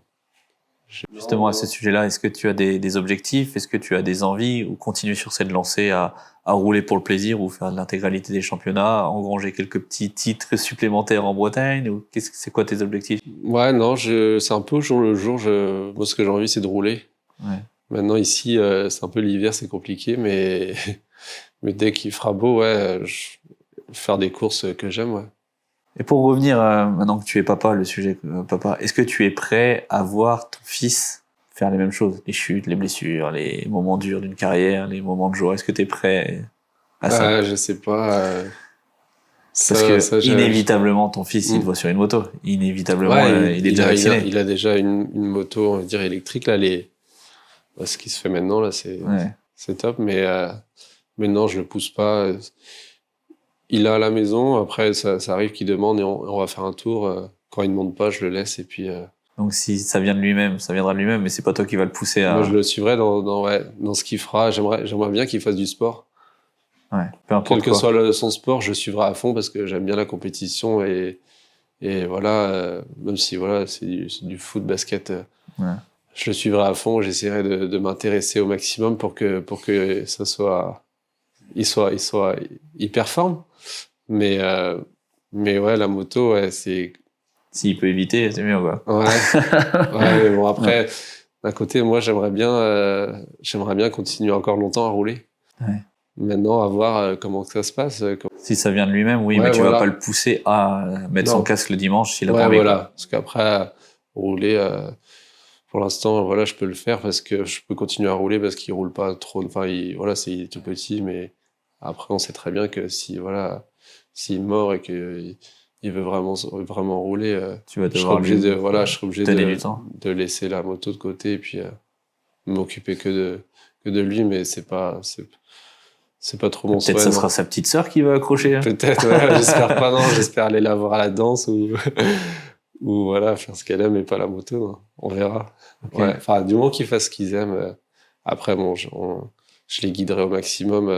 Justement, à ce sujet-là, est-ce que tu as des objectifs? Est-ce que tu as des envies? Ou continuer sur cette lancée à rouler pour le plaisir, ou faire l'intégralité des championnats, engranger quelques petits titres supplémentaires en Bretagne? Ou c'est quoi tes objectifs? Ouais, non, c'est un peu au jour le jour. Moi, ce que j'ai envie, c'est de rouler. Ouais. Maintenant, ici, c'est un peu l'hiver, c'est compliqué, mais dès qu'il fera beau, ouais, faire des courses que j'aime, ouais. Et pour revenir, maintenant que tu es papa, le sujet papa, est-ce que tu es prêt à voir ton fils faire les mêmes choses? Les chutes, les blessures, les moments durs d'une carrière, les moments de joie. Est-ce que tu es prêt à ça? Je sais pas. Parce que inévitablement, ton fils, il te voit sur une moto. Inévitablement, il est déjà vacciné. Il a déjà une moto, on va dire, électrique. Là, ce qui se fait maintenant, là, c'est top. Mais non, je le pousse pas. Il est à la maison. Après, ça arrive qu'il demande et on va faire un tour. Quand il ne demande pas, je le laisse. Et puis, donc, si ça vient de lui-même, ça viendra de lui-même, mais c'est pas toi qui vas le pousser à... Moi, je le suivrai dans ce qu'il fera. J'aimerais bien qu'il fasse du sport. Ouais, peu importe quel que quoi. soit son sport, je suivrai à fond parce que j'aime bien la compétition et voilà, même si voilà, c'est du foot, basket, je le suivrai à fond. J'essaierai de m'intéresser au maximum pour que ça soit, il performe. Mais ouais, la moto, ouais, c'est... S'il peut éviter, c'est mieux, quoi. Ouais. Ouais, mais bon, après, d'un côté, moi, j'aimerais bien continuer encore longtemps à rouler. Ouais. Maintenant, à voir comment ça se passe. Si ça vient de lui-même, oui, mais tu vas pas le pousser à mettre son casque le dimanche s'il a pas envie. Voilà. Parce qu'après, rouler, pour l'instant, voilà, je peux le faire parce que je peux continuer à rouler parce qu'il roule pas trop. Enfin, il est tout petit, mais après, on sait très bien que s'il mord et qu'il veut vraiment rouler, je serai obligé de laisser la moto de côté et puis m'occuper que de lui, mais c'est pas trop mon souhait. Peut-être ça sera sa petite sœur qui va accrocher. Hein. Peut-être, ouais, j'espère pas, non. J'espère aller la voir à la danse ou voilà, faire ce qu'elle aime et pas la moto. Non. On verra. Okay. Ouais, enfin, du moment qu'ils fassent ce qu'ils aiment. Après, bon, je les guiderai au maximum.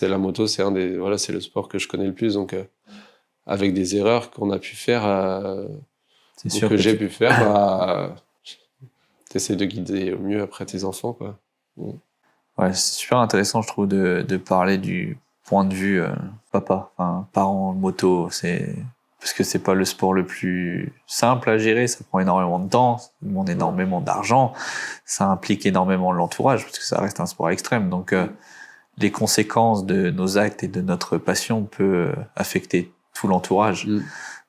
La moto, c'est c'est le sport que je connais le plus. Donc, avec des erreurs qu'on a pu faire, que j'ai pu faire, t'essaies de guider au mieux après tes enfants, quoi. Ouais, c'est super intéressant, je trouve, de parler du point de vue papa, enfin parent moto. Parce que c'est pas le sport le plus simple à gérer, ça prend énormément de temps, ça demande énormément d'argent, ça implique énormément l'entourage parce que ça reste un sport extrême. Donc les conséquences de nos actes et de notre passion peuvent affecter tout l'entourage.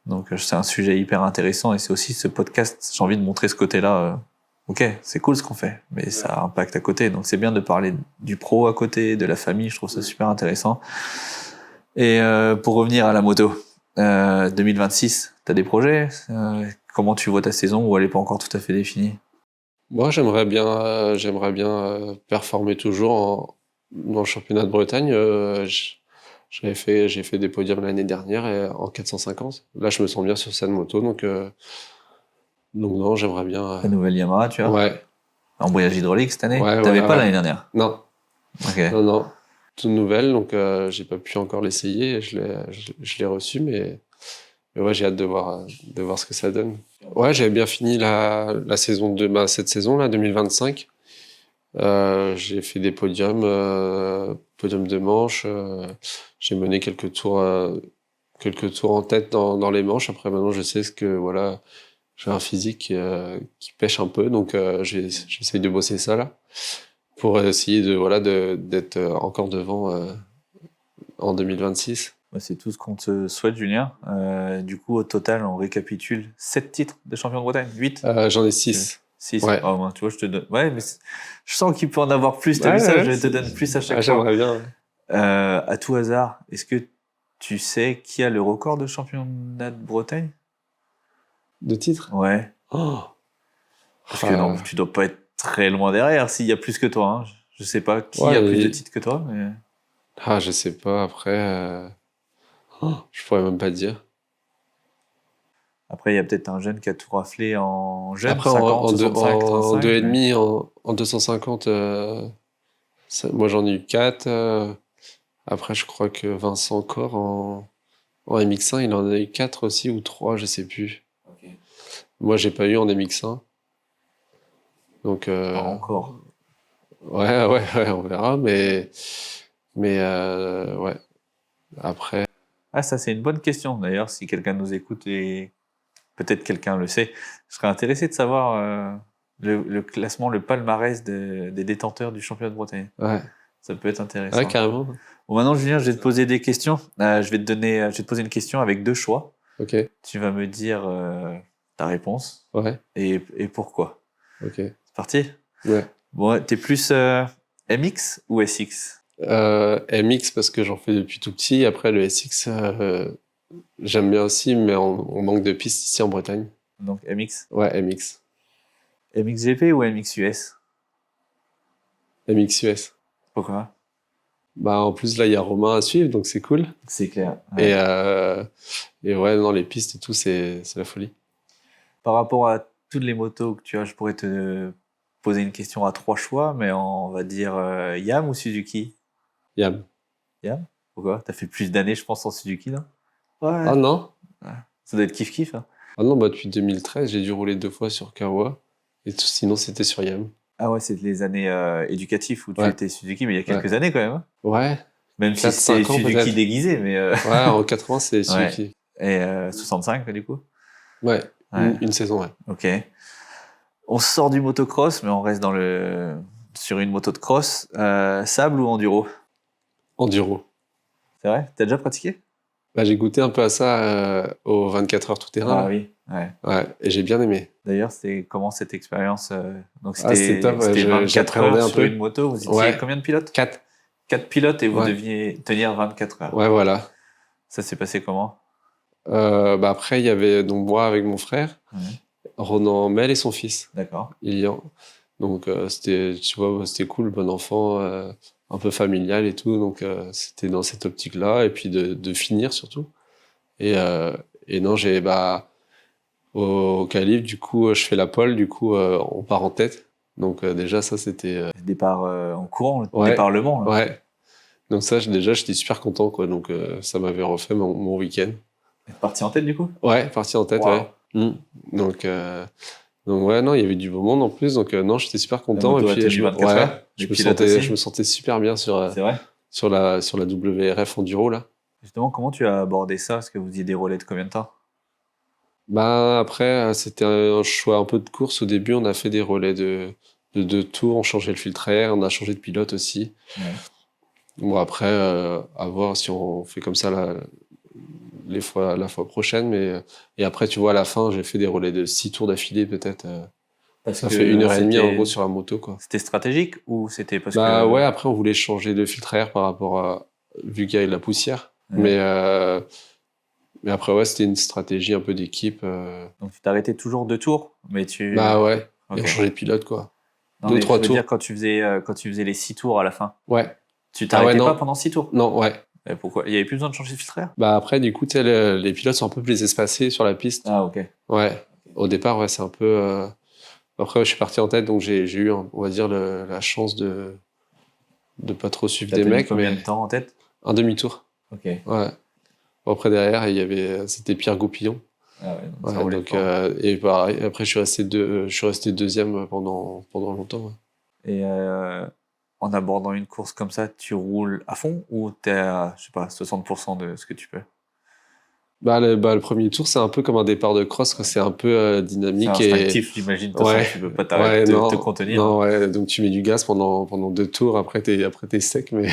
Donc c'est un sujet hyper intéressant et c'est aussi ce podcast, j'ai envie de montrer ce côté-là. Ok, c'est cool ce qu'on fait, mais ça impacte à côté. Donc c'est bien de parler du pro à côté, de la famille, je trouve ça super intéressant. Et pour revenir à la moto, 2026, t'as des projets? Comment tu vois ta saison ou elle est pas encore tout à fait définie? Moi, j'aimerais bien performer toujours dans le championnat de Bretagne. J'ai fait des podiums l'année dernière en 450. Là, je me sens bien sur cette moto, donc non, j'aimerais bien. La nouvelle Yamaha, tu vois? Ouais. Embrayage hydraulique cette année? Ouais, T'avais pas l'année dernière? Non. Okay. Non. Toute nouvelle, donc j'ai pas pu encore l'essayer. Je l'ai reçu, mais ouais, j'ai hâte de voir ce que ça donne. Ouais, j'avais bien fini la saison cette saison-là, 2025. J'ai fait des podiums de manches. J'ai mené quelques tours en tête dans les manches. Après, maintenant, je sais que voilà. J'ai un physique qui pêche un peu, donc j'essaye de bosser ça là pour essayer d'être encore devant en 2026. C'est tout ce qu'on te souhaite, Julien. Du coup, au total, on récapitule 7 titres de champion de Bretagne, 8 J'en ai 6. 6. Ouais. Oh, moi, tu vois, je te donne. Ouais, mais je sens qu'il peut en avoir plus. T'as Ouais, vu ça? ouais, Je te donne plus à chaque fois. j'aimerais bien. À tout hasard, est-ce que tu sais qui a le record de championnat de Bretagne? De titres? Ouais. Oh. Parce que non, tu dois pas être très loin derrière s'il y a plus que toi. Hein. Je sais pas qui Ouais, a plus de titres que toi, mais. je sais pas. Après, je pourrais même pas te dire. Après, il y a peut-être un jeune qui a tout raflé en jeune, Après, 50, 65, en 85. deux et mais- demi, en 250, moi j'en ai eu 4. Après, je crois que Vincent encore en MX1, il en a eu 4 aussi ou 3, je sais plus. Moi, j'ai pas eu en MX1. Donc, Pas encore. ouais, on verra. Mais ouais. Après, Ah, ça, c'est une bonne question. D'ailleurs, si quelqu'un nous écoute et peut-être quelqu'un le sait, je serais intéressé de savoir le classement, le palmarès des détenteurs du championnat de Bretagne. ouais, Ça peut être intéressant. ouais, carrément. Bon, maintenant, Julien, je vais te poser des questions. Je vais te poser une question avec 2 choix. Ok, Tu vas me dire ta réponse ouais, et pourquoi. ok. C'est parti? Ouais. Bon, t'es plus MX ou SX? MX parce que j'en fais depuis tout petit. Après, le SX, j'aime bien aussi, mais on manque de pistes ici en Bretagne. Donc MX. Ouais, MX. MXGP ou MXUS? MX US. Pourquoi? Bah, en plus, là, il y a Romain à suivre, donc c'est cool. C'est clair. Ouais. Et ouais, non, les pistes et tout, c'est la folie. Par rapport à toutes les motos que tu as, je pourrais te poser une question à 3 choix, mais on va dire Yam ou Suzuki? Yam. Yam? Pourquoi? T'as fait plus d'années, je pense, en Suzuki, non? Ouais. Ah non? Ça doit être kiff-kiff, hein. Ah non, bah, depuis 2013, j'ai dû rouler 2 fois sur Kawa. Et sinon, c'était sur Yam. Ah ouais, c'est les années éducatives où tu Ouais. étais Suzuki, mais il y a quelques années quand même. Hein. Ouais. Même si 4, c'est 5 ans, Suzuki peut-être. déguisé, mais. Ouais, en 80, c'est Suzuki. Et 65, du coup? Ouais, Ouais. une saison, ouais. Ok. On sort du motocross, mais on reste sur une moto de cross. Sable ou enduro? Enduro. C'est vrai? T'as déjà pratiqué? Bah, j'ai goûté un peu à ça au 24 heures tout terrain. Ah là. oui. Ouais. Ouais, et j'ai bien aimé. D'ailleurs, c'était comment cette expérience? Donc c'était top, ouais, c'était 24 j'appréhendais heures un sur peu. une moto. Vous étiez Ouais. combien de pilotes? 4. 4 pilotes et vous Ouais. deviez tenir 24 heures. Ouais, voilà. Ça s'est passé comment? Bah après, il y avait donc moi avec mon frère, Ouais. Ronan Mel et son fils, D'accord. Ilian. Donc c'était, tu vois, c'était cool, bon enfant, un peu familial et tout. Donc c'était dans cette optique-là, et puis de finir surtout. Et non, au calife, du coup, je fais la pole, du coup, on part en tête. Donc déjà, ça, c'était... Départ en courant, Ouais. départ Le Mans. Là. Ouais. Donc ça, déjà, j'étais super content, quoi. Donc ça m'avait refait mon week-end. T'es parti en tête du coup? Ouais, parti en tête, Wow. ouais. Donc ouais, non, il y avait du beau monde en plus. Donc non, j'étais super content. moto Et a puis tenu 24 heures. Les pilotes aussi. je me sentais super bien sur C'est vrai? la WRF Enduro, là. Justement, comment tu as abordé ça? Est-ce que vous faisiez des relais de combien de temps? Bah après, c'était un choix un peu de course. Au début, on a fait des relais de 2 tours, on changeait le filtre à air, on a changé de pilote aussi. Ouais. Bon, après, à voir si on fait comme ça la fois prochaine. Et après, tu vois, à la fin, j'ai fait des relais de 6 tours d'affilée, peut-être. Ça fait 1h30 en gros sur la moto, quoi. C'était stratégique ou c'était parce Bah que... ouais, après, on voulait changer de filtre à air par rapport à... vu qu'il y avait de la poussière. Ouais. Mais après, ouais, c'était une stratégie un peu d'équipe. Donc tu t'arrêtais toujours 2 tours, mais tu... Bah ouais, Ok. et on changeait de pilote, quoi. Non, 2, mais 3 je veux tours. dire, quand tu faisais les 6 tours à la fin, Ouais. tu t'arrêtais Ah ouais, non. pas pendant 6 tours? Non, ouais. Et pourquoi? Il y avait plus besoin de changer de filtre à air? Bah après, du coup, tu sais, les pilotes sont un peu plus espacés sur la piste. Ah, ok. Ouais. Au départ, ouais, c'est un peu... Après, je suis parti en tête, donc j'ai eu, on va dire, la chance de pas trop suivre T'as des tenu mecs. combien Mais de temps en tête? un demi-tour. Ok. Ouais. Bon, après, derrière, c'était Pierre Goupillon. Ah ouais, donc Ouais, ça roulait donc, fort. et pareil, après, je suis resté deuxième pendant longtemps. Ouais. Et en abordant une course comme ça, tu roules à fond ou t'es à, je sais pas, 60% de ce que tu peux? Le premier tour, c'est un peu comme un départ de cross, quoi. C'est un peu dynamique. C'est instinctif, j'imagine. De toute façon, tu peux pas t'arrêter, te contenir. Non, ouais, donc tu mets du gaz pendant 2 tours, après t'es sec, mais...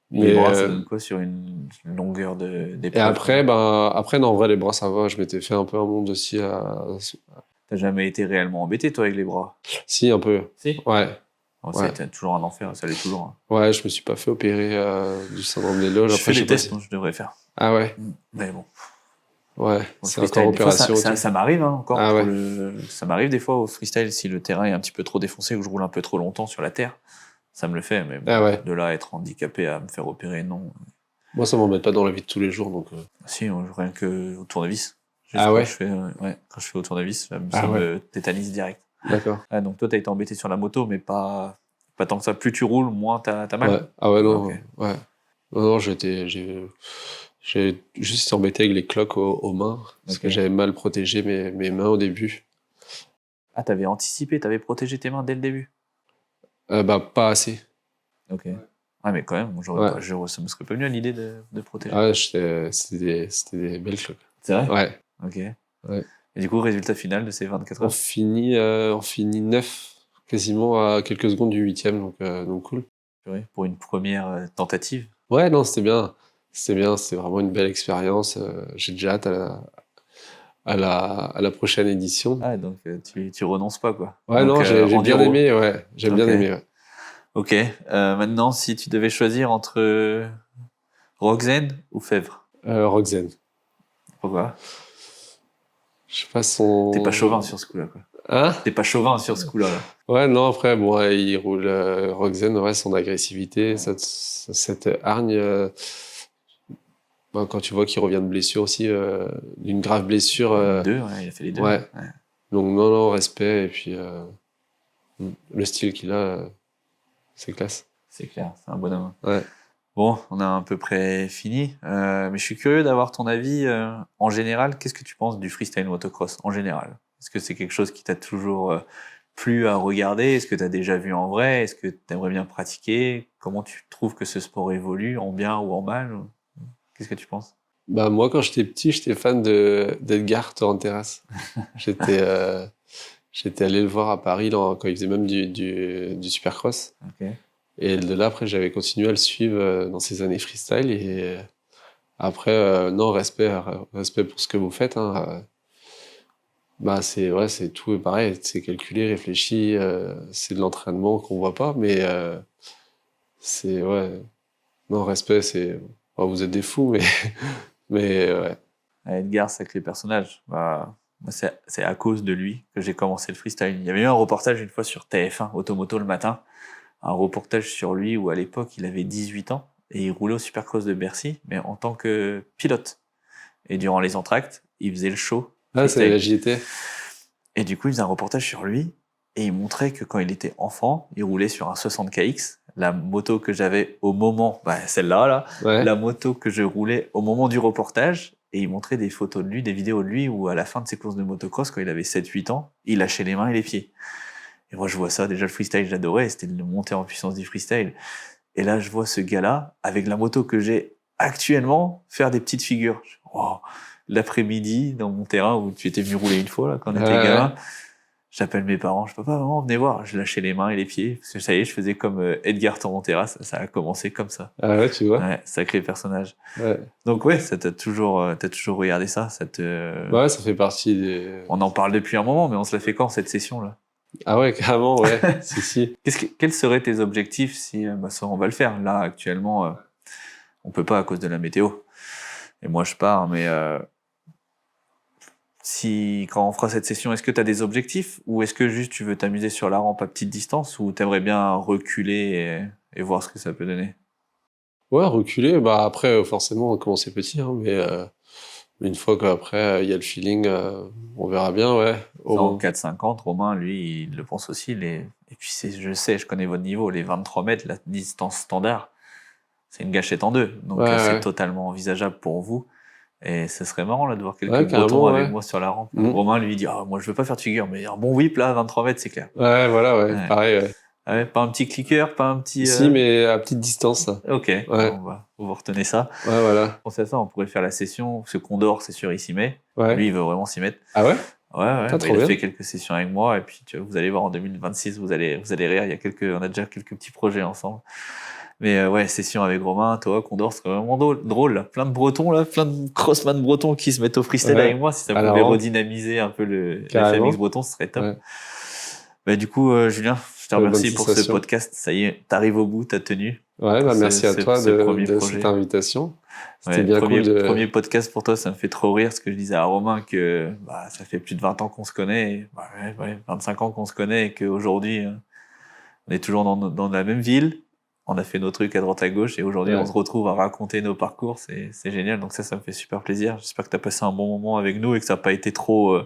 Les bras, ça donne quoi sur une longueur d'épreuve? Et après, non, en vrai, les bras, ça va. Je m'étais fait un peu un monde aussi T'as jamais été réellement embêté, toi, avec les bras? Si, un peu. Si. Ouais. Oh, Ouais. c'était toujours un enfer, ça l'est toujours. Hein. Ouais, je me suis pas fait opérer du syndrome des loges. Je Après, fais je les sais pas tests, si... donc je devrais faire. Ah ouais. Mais bon. Ouais, Au c'est freestyle, encore des fois, opération et tout. ça m'arrive hein, encore. Ah ouais. Ça m'arrive des fois au freestyle, si le terrain est un petit peu trop défoncé ou je roule un peu trop longtemps sur la terre, ça me le fait. Mais bon, Ah ouais. de là à être handicapé à me faire opérer, non. Moi, ça m'embête pas dans la vie de tous les jours, donc... Si, rien que au tournevis. Juste Ah quand ouais. quand je fais au tournevis, ça Ah me tétanise direct. D'accord. Ouais, donc toi, t'as été embêté sur la moto, mais pas tant que ça. Plus tu roules, moins t'as mal. Ouais. Ah ouais, non. Ok. Ouais. Non, j'ai juste été embêté avec les cloques aux mains, parce que Ok. j'avais mal protégé mes mains au début. Ah, t'avais anticipé, t'avais protégé tes mains dès le début. Bah, pas assez. Ok. Ah, mais quand même, Ouais. ça me serait pas venu à l'idée de protéger. Ah ouais, c'était des belles cloques. C'est vrai? Ouais. Ok. Ouais. Et du coup, résultat final de ces 24 On heures? finit 9, quasiment à quelques secondes du 8e, donc cool. Purée, pour une première tentative. Ouais, non, c'était bien. C'était bien, c'était vraiment une belle expérience. J'ai déjà hâte à la prochaine édition. Ah, donc tu renonces pas, quoi. Ouais, Donc, non, j'ai bien enduro. aimé, ouais. J'ai bien Ok. aimé, ouais. Ok. Maintenant, si tu devais choisir entre Roxane ou Fèvre, Roxane. pourquoi? Je sais pas son... T'es pas chauvin sur ce coup-là, quoi. Hein? T'es pas chauvin sur ce coup-là. Là. Ouais, non, après, bon, ouais, il roule Roxane, ouais, son agressivité, cette hargne. Quand tu vois qu'il revient de blessure aussi, d'une grave blessure. Deux, ouais, il a fait les deux. Ouais. Ouais. Donc, non, respect. Et puis, le style qu'il a, c'est classe. C'est clair, c'est un bonhomme. Ouais. Bon, on a à peu près fini. Mais je suis curieux d'avoir ton avis en général. Qu'est-ce que tu penses du freestyle motocross en général? Est-ce que c'est quelque chose qui t'a toujours plu à regarder? Est-ce que tu as déjà vu en vrai? Est-ce que tu aimerais bien pratiquer? Comment tu trouves que ce sport évolue, en bien ou en mal? Qu'est-ce que tu penses? Bah, moi, quand j'étais petit, j'étais fan d'Edgar Torrenteras. J'étais allé le voir à Paris quand il faisait même du supercross. Ok. Et de là, après, j'avais continué à le suivre dans ses années freestyle. Et après, non, respect pour ce que vous faites. Hein. Bah, c'est tout pareil. C'est calculé, réfléchi. C'est de l'entraînement qu'on voit pas. Mais ouais. Non, respect, vous êtes des fous, mais ouais. Edgar, sacré personnage. Bah, moi, c'est à cause de lui que j'ai commencé le freestyle. Il y avait eu un reportage une fois sur TF1, Automoto le matin. Un reportage sur lui où à l'époque il avait 18 ans et il roulait au Supercross de Bercy, mais en tant que pilote. Et durant les entractes, il faisait le show. Ah, c'est freestyle. la JT. Et du coup, il faisait un reportage sur lui et il montrait que quand il était enfant, il roulait sur un 60kX, la moto que j'avais au moment, celle-là, là, Ouais. la moto que je roulais au moment du reportage. Et il montrait des photos de lui, des vidéos de lui où à la fin de ses courses de motocross, quand il avait 7-8 ans, il lâchait les mains et les pieds. Et moi, je vois ça. Déjà, le freestyle, j'adorais. C'était le montée en puissance du freestyle. Et là, je vois ce gars-là, avec la moto que j'ai actuellement, faire des petites figures. Wow. L'après-midi, dans mon terrain où tu étais venu rouler une fois, là, quand on était gamin, j'appelle mes parents. Je peux pas, maman, venez voir. Je lâchais les mains et les pieds. Parce que ça y est, je faisais comme Edgar Torrenteras. Ça a commencé comme ça. Ah ouais, tu vois. Ouais, sacré personnage. Ouais. Donc ouais, ça t'as toujours regardé ça. Ouais, ça fait partie des... On en parle depuis un moment, mais on se la fait quand, cette session-là? Ah ouais, carrément, ouais. si. Quels seraient tes objectifs si ça, on va le faire là actuellement on peut pas à cause de la météo et moi je pars mais si quand on fera cette session est-ce que tu as des objectifs ou est-ce que juste tu veux t'amuser sur la rampe à petite distance ou t'aimerais bien reculer et voir ce que ça peut donner? Ouais, reculer, bah après forcément on commence petit hein, mais une fois qu'après il y a le feeling on verra bien ouais. En 4,50 Romain lui il le pense aussi et puis je connais votre niveau, les 23 mètres la distance standard c'est une gâchette en deux donc c'est totalement envisageable pour vous et ce serait marrant là de voir quelques bretons avec moi sur la rampe. Romain lui dit moi je veux pas faire de figure mais un bon whip là 23 mètres c'est clair. Ouais voilà pareil ouais. Ah ouais, pas un petit clicker, pas un petit... Si, mais à petite distance. Là. Ok, ouais. Vous retenez ça. Ouais, voilà. Pensez à ça, on pourrait faire la session, ce Condor, c'est sûr, il s'y met. Ouais. Lui, il veut vraiment s'y mettre. Ah ouais? Ouais, il a fait quelques sessions avec moi, et puis vous allez voir en 2026, vous allez rire, on a déjà quelques petits projets ensemble. Mais ouais, session avec Romain, toi, Condor, c'est vraiment drôle. Là. Plein de Bretons, là, plein de crossman bretons qui se mettent au freestyle avec moi. Si ça pouvait redynamiser un peu le FMX breton, ce serait top. Ouais. Bah, du coup, Julien, je te remercie pour ce podcast. Ça y est, t'arrives au bout, t'as tenu. Ouais, bah merci à toi de cette invitation. C'était bien cool premier podcast pour toi, ça me fait trop rire, ce que je disais à Romain, que ça fait plus de 20 ans qu'on se connaît, 25 ans qu'on se connaît, et qu'aujourd'hui, on est toujours dans la même ville. On a fait nos trucs à droite à gauche et aujourd'hui on se retrouve à raconter nos parcours, c'est génial. Donc ça me fait super plaisir. J'espère que tu as passé un bon moment avec nous et que ça n'a pas été trop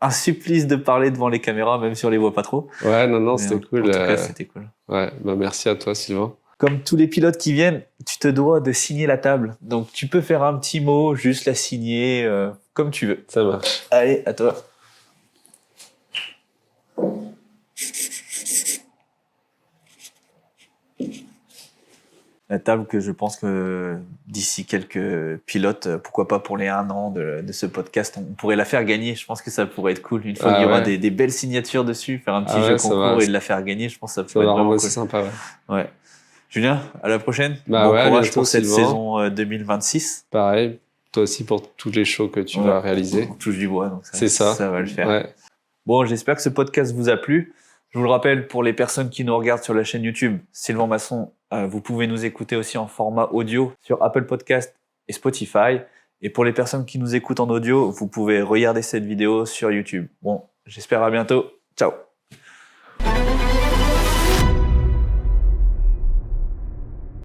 un supplice de parler devant les caméras, même si on les voit pas trop. Ouais, non, c'était cool. En tout cas, c'était cool. Ouais, merci à toi, Sylvain. Comme tous les pilotes qui viennent, tu te dois de signer la table. Donc tu peux faire un petit mot, juste la signer, comme tu veux. Ça marche. Allez, à toi. La table que je pense que d'ici quelques pilotes, pourquoi pas pour les 1 an de ce podcast, on pourrait la faire gagner. Je pense que ça pourrait être cool. Une fois qu'il y aura des belles signatures dessus, faire un petit jeu concours et de la faire gagner, je pense que ça pourrait être vraiment cool. C'est sympa, ouais. Julien, à la prochaine. Bon courage pour cette saison 2026. Pareil, toi aussi pour tous les shows que tu vas réaliser. On touche du bois, donc ça va le faire. Ouais. Bon, j'espère que ce podcast vous a plu. Je vous le rappelle, pour les personnes qui nous regardent sur la chaîne YouTube, Sylvain Masson, vous pouvez nous écouter aussi en format audio sur Apple Podcast et Spotify. Et pour les personnes qui nous écoutent en audio, vous pouvez regarder cette vidéo sur YouTube. Bon, j'espère à bientôt. Ciao.